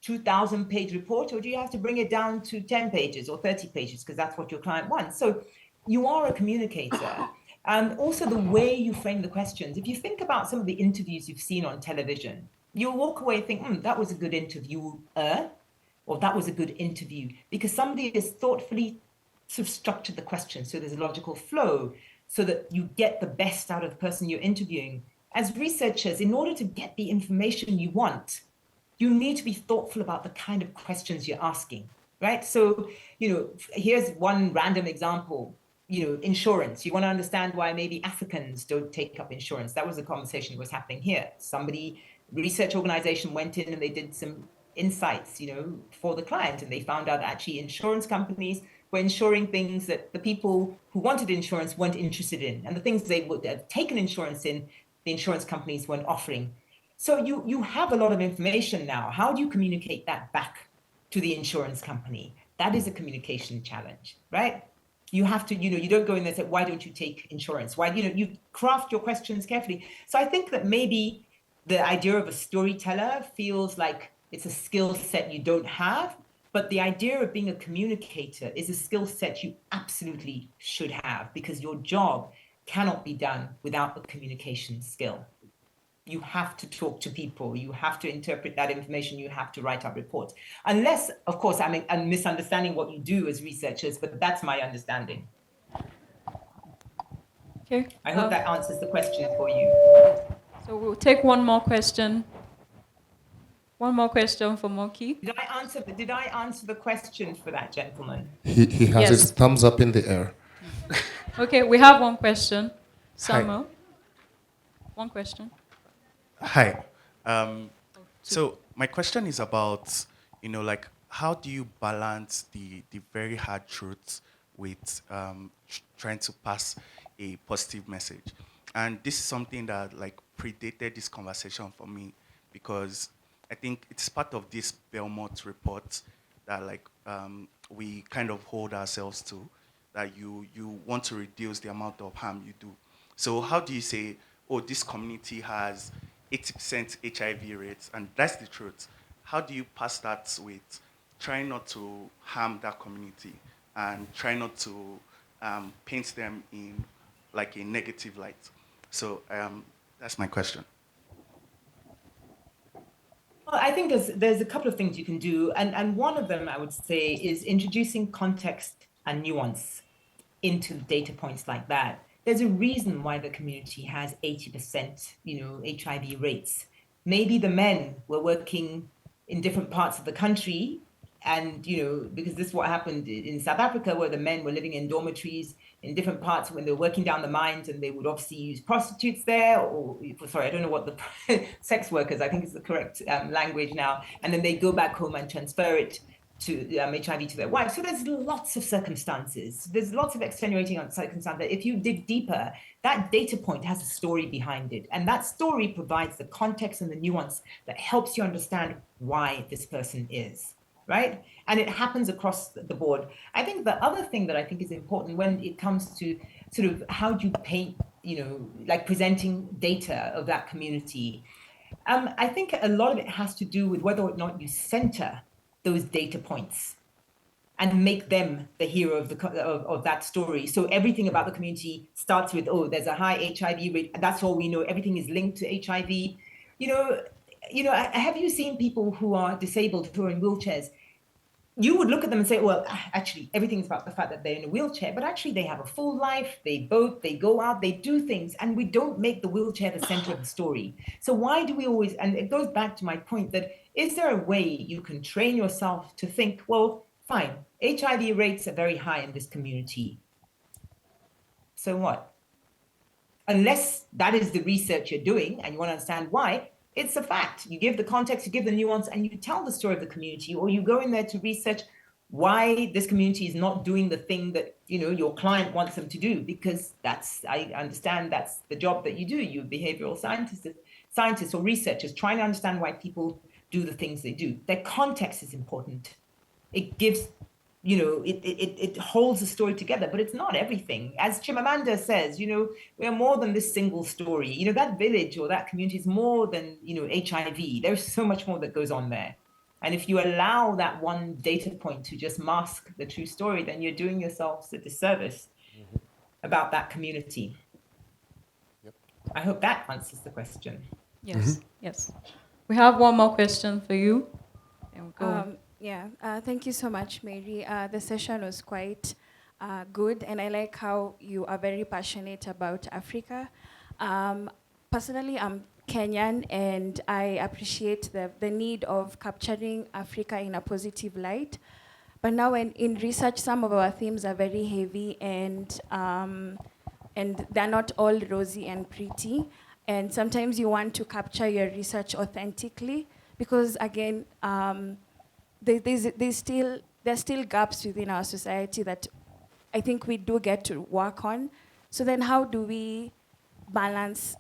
2,000-page report, or do you have to bring it down to 10 pages or 30 pages because that's what your client wants? So you are a communicator. And also the way you frame the questions. If you think about some of the interviews you've seen on television, you'll walk away and think, that was a good interview, or that was a good interview, because somebody has thoughtfully sort of structured the question so there's a logical flow, so that you get the best out of the person you're interviewing. As researchers, in order to get the information you want, you need to be thoughtful about the kind of questions you're asking, right? So, here's one random example. Insurance. You want to understand why maybe Africans don't take up insurance. That was a conversation that was happening here. Research organization went in and they did some insights, for the client, and they found out actually insurance companies were insuring things that the people who wanted insurance weren't interested in, and the things they would have taken insurance in, the insurance companies weren't offering. So you have a lot of information now. How do you communicate that back to the insurance company? That is a communication challenge, right? You have to, you don't go in there and say, why don't you take insurance? Why, you craft your questions carefully. So I think that maybe the idea of a storyteller feels like it's a skill set you don't have, but the idea of being a communicator is a skill set you absolutely should have, because your job cannot be done without a communication skill. You have to talk to people, you have to interpret that information, you have to write up reports. Unless, of course, I'm misunderstanding what you do as researchers, but that's my understanding. Okay. I hope that answers the question for you. So we'll take one more question. One more question for Moki. Did I answer the question for that gentleman? He has his thumbs up in the air. Okay, we have one question. Samuel. One question. Hi. So my question is about, how do you balance the very hard truths with trying to pass a positive message? And this is something that predated this conversation for me, because I think it's part of this Belmont report that we kind of hold ourselves to, that you want to reduce the amount of harm you do. So how do you say, this community has 80% HIV rates, and that's the truth? How do you pass that with trying not to harm that community and try not to paint them in a negative light? So that's my question. Well, I think there's a couple of things you can do, and one of them I would say is introducing context and nuance into data points like that. There's a reason why the community has 80%, HIV rates. Maybe the men were working in different parts of the country and because this is what happened in South Africa, where the men were living in dormitories in different parts when they were working down the mines, and they would obviously use prostitutes there, or sorry, I don't know what the sex workers, I think is the correct language now, and then they go back home and transfer it to HIV to their wives. So there's lots of circumstances. There's lots of extenuating circumstances. If you dig deeper, that data point has a story behind it. And that story provides the context and the nuance that helps you understand why this person is, right? And it happens across the board. I think the other thing that I think is important when it comes to sort of how do you paint, like presenting data of that community, I think a lot of it has to do with whether or not you center those data points and make them the hero of that story. So everything about the community starts with, oh, there's a high HIV rate. That's all we know. Everything is linked to HIV. Have you seen people who are disabled, who are in wheelchairs? You would look at them and say, well, actually, everything's about the fact that they're in a wheelchair, but actually they have a full life, they vote, they go out, they do things, and we don't make the wheelchair the center of the story. So why do we always, and it goes back to my point that, is there a way you can train yourself to think, well, fine, HIV rates are very high in this community. So what? Unless that is the research you're doing and you want to understand why, it's a fact. You give the context, you give the nuance, and you tell the story of the community, or you go in there to research why this community is not doing the thing that your client wants them to do, because I understand that's the job that you do. You're behavioral scientists or researchers trying to understand why people do the things they do. Their context is important. It gives, it holds the story together, but it's not everything. As Chimamanda says, we are more than this single story. That village or that community is more than, HIV. There's so much more that goes on there. And if you allow that one data point to just mask the true story, then you're doing yourselves a disservice about that community. Yep. I hope that answers the question. Yes, yes. We have one more question for you. And we'll go. Thank you so much, Mary. The session was quite good, and I like how you are very passionate about Africa. Personally, I'm Kenyan, and I appreciate the need of capturing Africa in a positive light. But now in research, some of our themes are very heavy, and they're not all rosy and pretty. And sometimes you want to capture your research authentically, because again, there's still gaps within our society that I think we do get to work on. So then how do we balance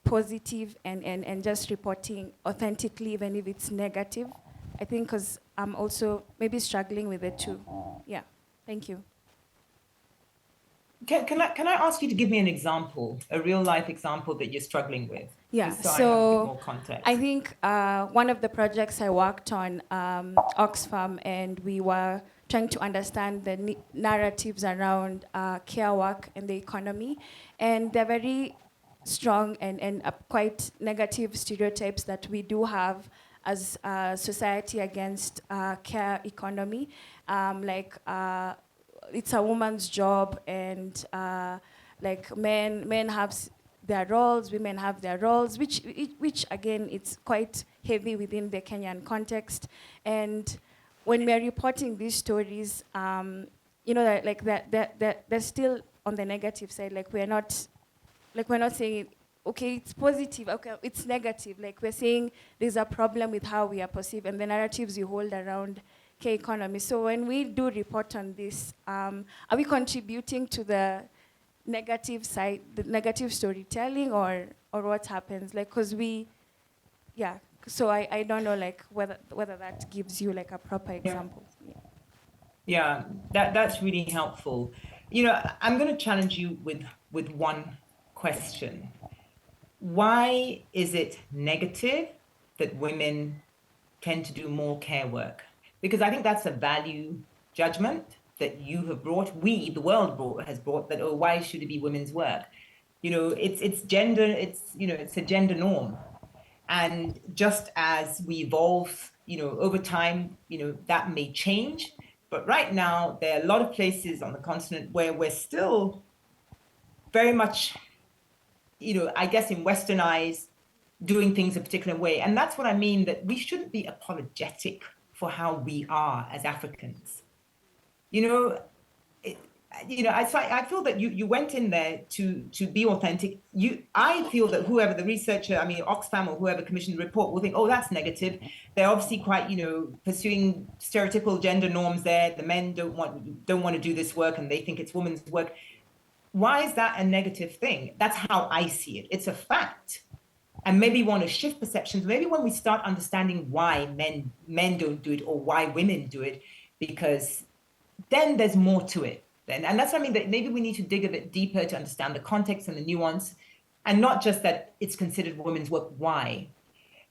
positive and just reporting authentically, even if it's negative? I think because I'm also maybe struggling with it too. Yeah, thank you. Can I ask you to give me an example, a real life example that you're struggling with? Yeah, Just so I have a bit more context. I think one of the projects I worked on, Oxfam, and we were trying to understand the narratives around care work and the economy. And they're very strong and quite negative stereotypes that we do have as a society against care economy. It's a woman's job, and men have their roles, women have their roles, which again, it's quite heavy within the Kenyan context. And when we're reporting these stories, they're still on the negative side. We're not saying, okay, it's positive, okay, it's negative. We're saying there's a problem with how we are perceived and the narratives you hold around care economy. So when we do report on this, are we contributing to the negative side, the negative storytelling, or what happens? So I don't know whether that gives you a proper example. Yeah, that's really helpful. I'm going to challenge you with one question. Why is it negative that women tend to do more care work? Because I think that's a value judgment that you have brought, the world has brought, that, oh, why should it be women's work? It's gender, it's a gender norm. And just as we evolve, over time, that may change. But right now, there are a lot of places on the continent where we're still very much, I guess in Western eyes, doing things a particular way. And that's what I mean, that we shouldn't be apologetic for how we are as Africans. You know, I feel that you went in there to be authentic. I feel that whoever the researcher, I mean Oxfam or whoever commissioned the report will think, oh, that's negative. They're obviously quite, pursuing stereotypical gender norms there. The men don't want to do this work and they think it's women's work. Why is that a negative thing? That's how I see it. It's a fact. And maybe want to shift perceptions. Maybe when we start understanding why men don't do it or why women do it, because then there's more to it. And that's what I mean, that maybe we need to dig a bit deeper to understand the context and the nuance, and not just that it's considered women's work. Why?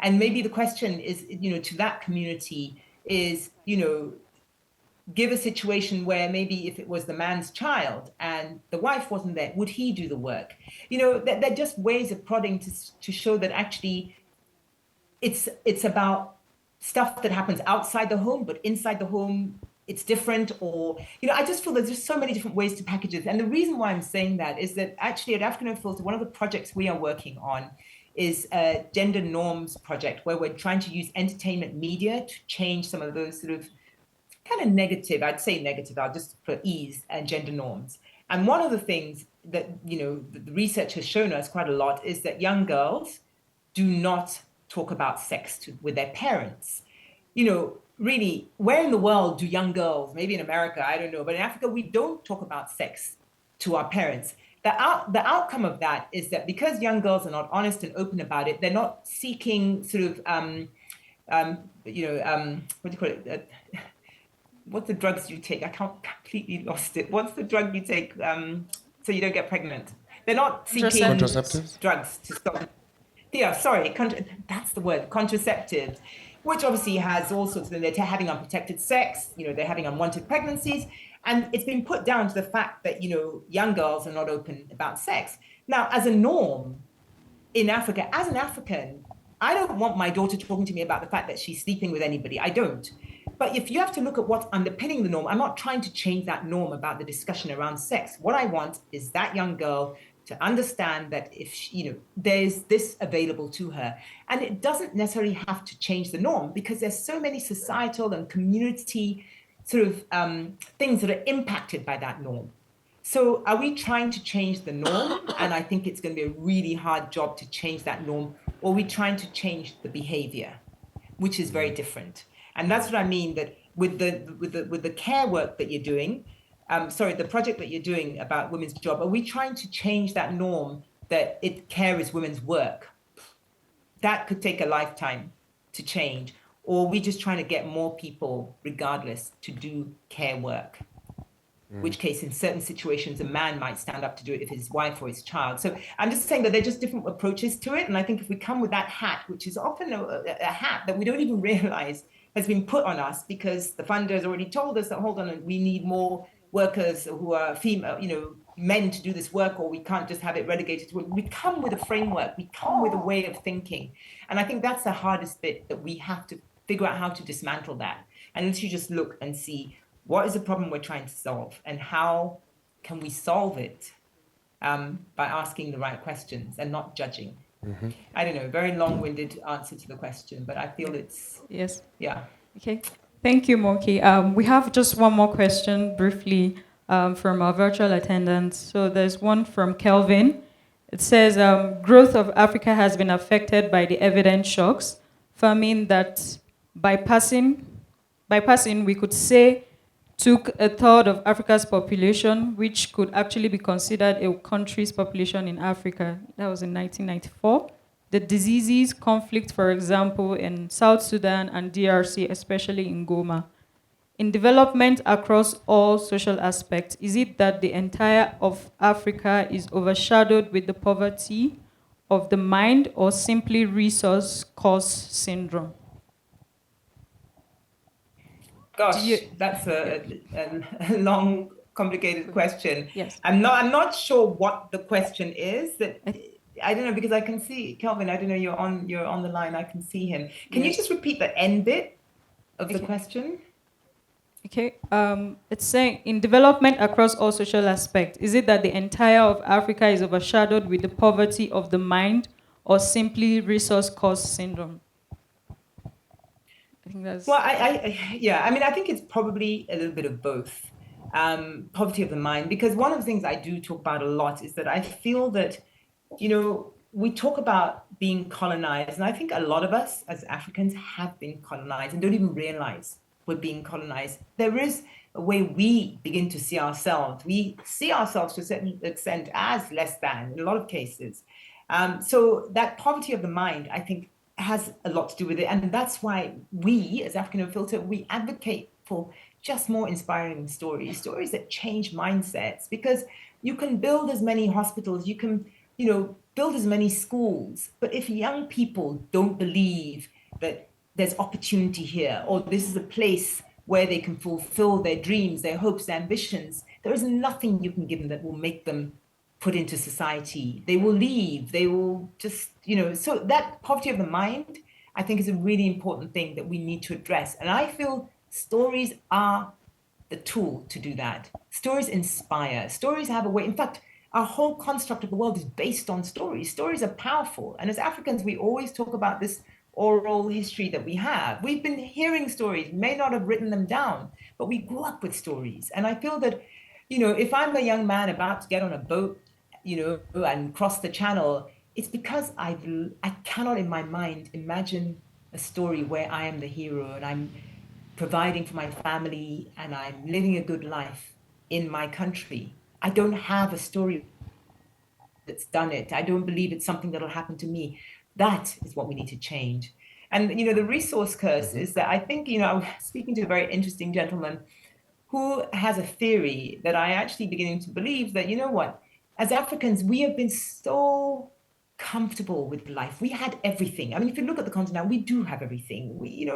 And maybe the question is, to that community is, give a situation where maybe if it was the man's child and the wife wasn't there, would he do the work? They're just ways of prodding to show that actually it's about stuff that happens outside the home, but inside the home, it's different. Or, I just feel there's just so many different ways to package it. And the reason why I'm saying that is that actually at African Unfiltered, one of the projects we are working on is a gender norms project where we're trying to use entertainment media to change some of those sort of kind of negative, I'd say negative, I'll just for ease, and gender norms. And one of the things that, the research has shown us quite a lot is that young girls do not talk about sex with their parents. Really, where in the world do young girls, maybe in America, I don't know, but in Africa, we don't talk about sex to our parents. The outcome of that is that because young girls are not honest and open about it, they're not seeking sort of, what do you call it? What's the drugs you take? I completely lost it. What's the drug you take so you don't get pregnant? They're not seeking contraceptives? Drugs to stop. Yeah, sorry, that's the word, contraceptives, which obviously has all sorts of, they're having unprotected sex, they're having unwanted pregnancies. And it's been put down to the fact that, young girls are not open about sex. Now, as a norm in Africa, as an African, I don't want my daughter talking to me about the fact that she's sleeping with anybody. I don't. But if you have to look at what's underpinning the norm, I'm not trying to change that norm about the discussion around sex. What I want is that young girl to understand that if there's this available to her. And it doesn't necessarily have to change the norm, because there's so many societal and community sort of things that are impacted by that norm. So are we trying to change the norm? And I think it's going to be a really hard job to change that norm. Or are we trying to change the behavior, which is very different. And that's what I mean, that with the care work that you're doing, the project that you're doing about women's job, are we trying to change that norm that care is women's work? That could take a lifetime to change. Or are we just trying to get more people, regardless, to do care work? In which case, in certain situations, a man might stand up to do it if his wife or his child. So I'm just saying that they're just different approaches to it. And I think if we come with that hat, which is often a hat that we don't even realize has been put on us because the funders already told us that, hold on, we need more workers who are female, men to do this work, or we can't just have it relegated to it. We come with a framework, we come with a way of thinking. And I think that's the hardest bit, that we have to figure out how to dismantle that. And then you just look and see what is the problem we're trying to solve and how can we solve it by asking the right questions and not judging. Mm-hmm. I don't know, very long-winded answer to the question, but I feel it's... Yes. Yeah. Okay. Thank you, Moki. We have just one more question, briefly, from our virtual attendants. So there's one from Kelvin. It says, growth of Africa has been affected by the evident shocks, affirming that by passing, we could say, took a third of Africa's population, which could actually be considered a country's population in Africa. That was in 1994. The diseases, conflict, for example, in South Sudan and DRC, especially in Goma. In development across all social aspects, is it that the entire of Africa is overshadowed with the poverty of the mind, or simply resource cost syndrome? Gosh, that's a long, complicated question. Yes. I'm not sure what the question is. I don't know, because I can see Kelvin. I don't know. You're on the line. I can see him. Can you just repeat the end bit of the question? Okay. It's saying, in development across all social aspects, is it that the entire of Africa is overshadowed with the poverty of the mind, or simply resource cost syndrome? I think that's... Well, yeah, I mean, I think it's probably a little bit of both. Poverty of the mind, because one of the things I do talk about a lot is that I feel that, we talk about being colonized, and I think a lot of us as Africans have been colonized and don't even realize we're being colonized. There is a way we begin to see ourselves. We see ourselves to a certain extent as less than in a lot of cases. So that poverty of the mind, I think, has a lot to do with it. And that's why we, as African Unfiltered, we advocate for just more inspiring stories that change mindsets, because you can build as many hospitals, you can, build as many schools, but if young people don't believe that there's opportunity here, or this is a place where they can fulfill their dreams, their hopes, their ambitions, there is nothing you can give them that will make them put into society. They will leave, they will just, so that poverty of the mind, I think, is a really important thing that we need to address. And I feel stories are the tool to do that. Stories inspire, stories have a way. In fact, our whole construct of the world is based on stories. Stories are powerful. And as Africans, we always talk about this oral history that we have. We've been hearing stories, may not have written them down, but we grew up with stories. And I feel that, if I'm a young man about to get on a boat, and cross the channel, it's because I cannot in my mind imagine a story where I am the hero and I'm providing for my family and I'm living a good life in my country. I don't have a story that's done it. I don't believe it's something that'll happen to me. That is what we need to change. And, the resource curse is that I think, I was speaking to a very interesting gentleman who has a theory that I actually beginning to believe that, as Africans, we have been so comfortable with life. We had everything. I mean, if you look at the continent, we do have everything. We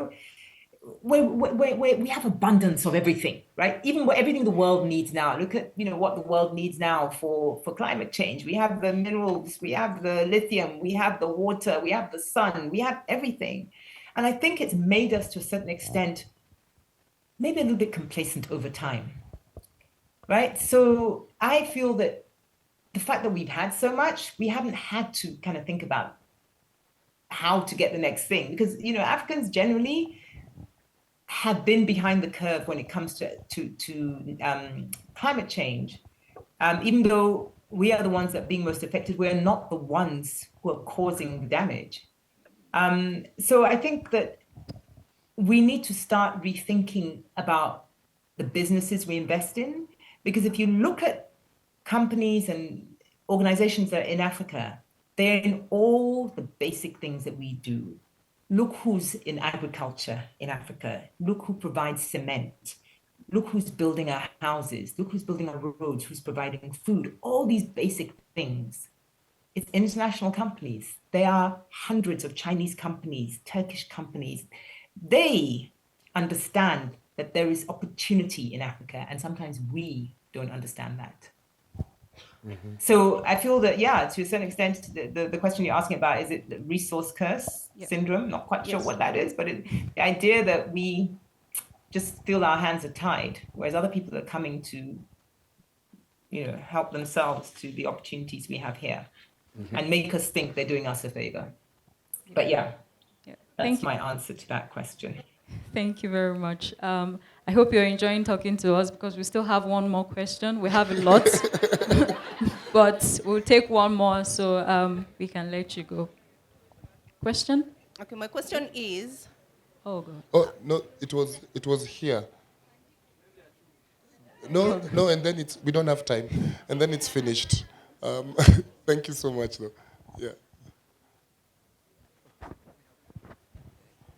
have abundance of everything, right? Even everything the world needs now. Look at, what the world needs now for climate change. We have the minerals, we have the lithium, we have the water, we have the sun, we have everything. And I think it's made us to a certain extent, maybe a little bit complacent over time, right? So I feel that the fact that we've had so much, we haven't had to kind of think about how to get the next thing, because Africans generally have been behind the curve when it comes to climate change. Even though we are the ones that are being most affected, we're not the ones who are causing the damage. So I think that we need to start rethinking about the businesses we invest in, because if you look at companies and organizations that are in Africa, they're in all the basic things that we do. Look who's in agriculture in Africa. Look who provides cement. Look who's building our houses. Look who's building our roads, who's providing food. All these basic things. It's international companies. There are hundreds of Chinese companies, Turkish companies. They understand that there is opportunity in Africa, and sometimes we don't understand that. Mm-hmm. So I feel that, to a certain extent, the question you're asking about, is it the resource curse syndrome? Not quite sure what that is, but the idea that we just feel our hands are tied, whereas other people are coming to, help themselves to the opportunities we have here, and make us think they're doing us a favor. But that's my answer to that question. Thank you very much. I hope you're enjoying talking to us, because we still have one more question. We have a lot, but we'll take one more so we can let you go. Question? Okay, my question is... Oh, God. Oh, no, it was here. No, and then we don't have time. And then it's finished. Thank you so much, though. Yeah.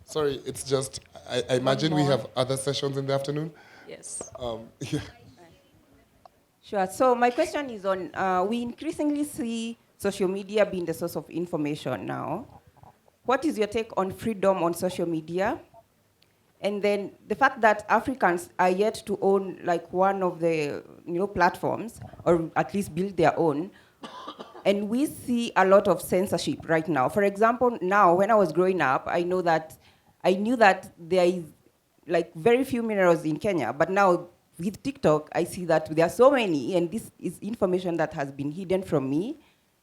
Sorry, it's just, I imagine we have other sessions in the afternoon. Yes. Yeah. Sure. So my question is on, we increasingly see social media being the source of information now. What is your take on freedom on social media? And then the fact that Africans are yet to own like one of the platforms, or at least build their own. And we see a lot of censorship right now. For example, now when I was growing up, I knew that there is like very few minerals in Kenya, but now with TikTok, I see that there are so many, and this is information that has been hidden from me,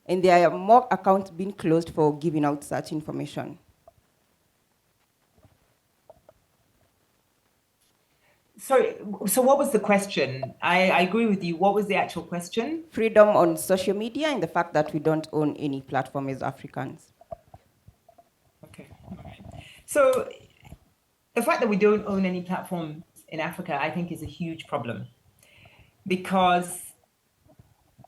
and there are more accounts being closed for giving out such information. Sorry, so what was the question? I agree with you. What was the actual question? Freedom on social media and the fact that we don't own any platform as Africans. Okay, all right. So the fact that we don't own any platforms in Africa, I think, is a huge problem, because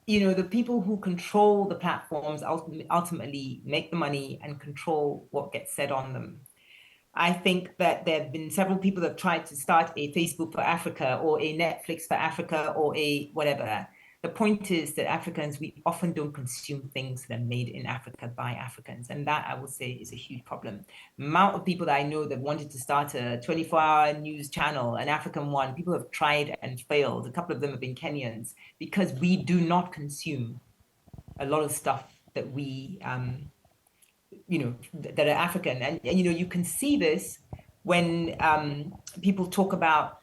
the people who control the platforms ultimately make the money and control what gets said on them. I think that there have been several people that have tried to start a Facebook for Africa or a Netflix for Africa or a whatever. The point is that Africans, we often don't consume things that are made in Africa by Africans. And that, I would say, is a huge problem. The amount of people that I know that wanted to start a 24-hour news channel, an African one, people have tried and failed. A couple of them have been Kenyans, because we do not consume a lot of stuff that we, that are African. And you can see this when people talk about,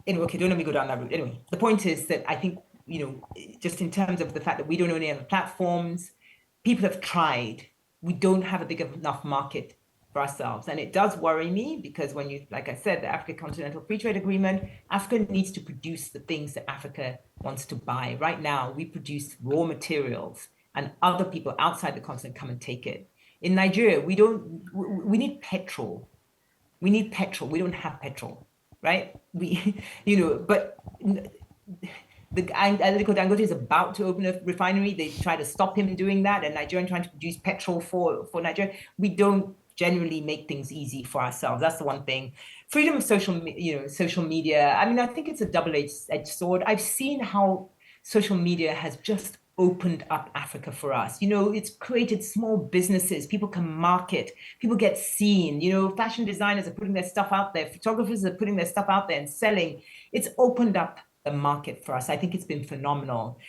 okay, don't let me go down that route. Anyway, the point is that I think, just in terms of the fact that we don't own any other platforms, people have tried. We don't have a big enough market for ourselves. And it does worry me, because when like I said, the Africa Continental Free Trade Agreement, Africa needs to produce the things that Africa wants to buy. Right now, we produce raw materials and other people outside the continent come and take it. In Nigeria, we need petrol. We need petrol. We don't have petrol, right? But Aliko Dangote is about to open a refinery. They try to stop him doing that, and Nigeria trying to produce petrol for Nigeria. We don't generally make things easy for ourselves. That's the one thing. Freedom of social media. I mean, I think it's a double-edged sword. I've seen how social media has just opened up Africa for us. It's created small businesses. People can market. People get seen. Fashion designers are putting their stuff out there. Photographers are putting their stuff out there and selling. It's opened up the market for us. I think it's been phenomenal.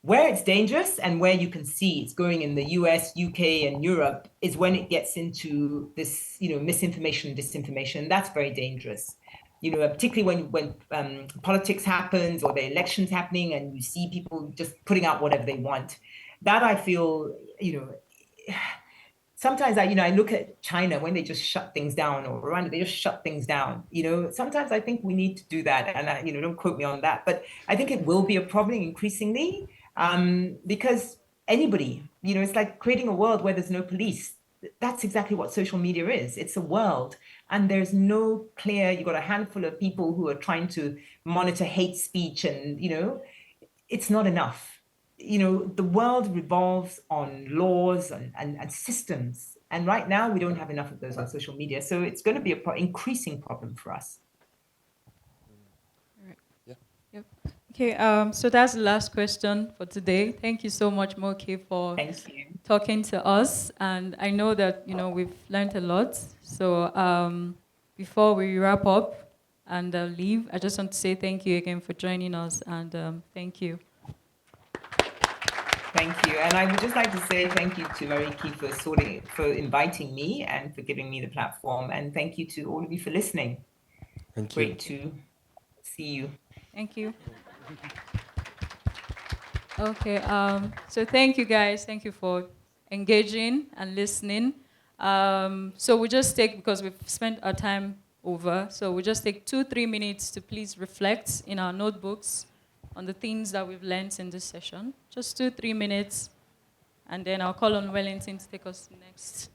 Where it's dangerous and where you can see it's going in the US, UK, and Europe is when it gets into this, misinformation, disinformation. That's very dangerous. Particularly when politics happens or the elections happening and you see people just putting out whatever they want. That I feel, sometimes I look at China when they just shut things down, or Rwanda, they just shut things down. Sometimes I think we need to do that, and don't quote me on that, but I think it will be a problem increasingly, because anybody, it's like creating a world where there's no police. That's exactly what social media is. It's a world, and there's no clear. You've got a handful of people who are trying to monitor hate speech, and it's not enough. The world revolves on laws and systems. And right now, we don't have enough of those on social media. So it's going to be an increasing problem for us. All right. Yeah. Yep. Okay, so that's the last question for today. Thank you so much, Moki, for talking to us. And I know that, we've learned a lot. So before we wrap up and leave, I just want to say thank you again for joining us. And thank you. Thank you. And I would just like to say thank you to Mariki for inviting me and for giving me the platform. And thank you to all of you for listening. Thank you. Great to see you. Thank you. Okay, so thank you guys. Thank you for engaging and listening. So we just take, because we've spent our time over, so we just take 2-3 minutes to please reflect in our notebooks on the things that we've learned in this session. Just 2-3 minutes, and then I'll call on Wellington to take us next.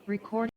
Recording.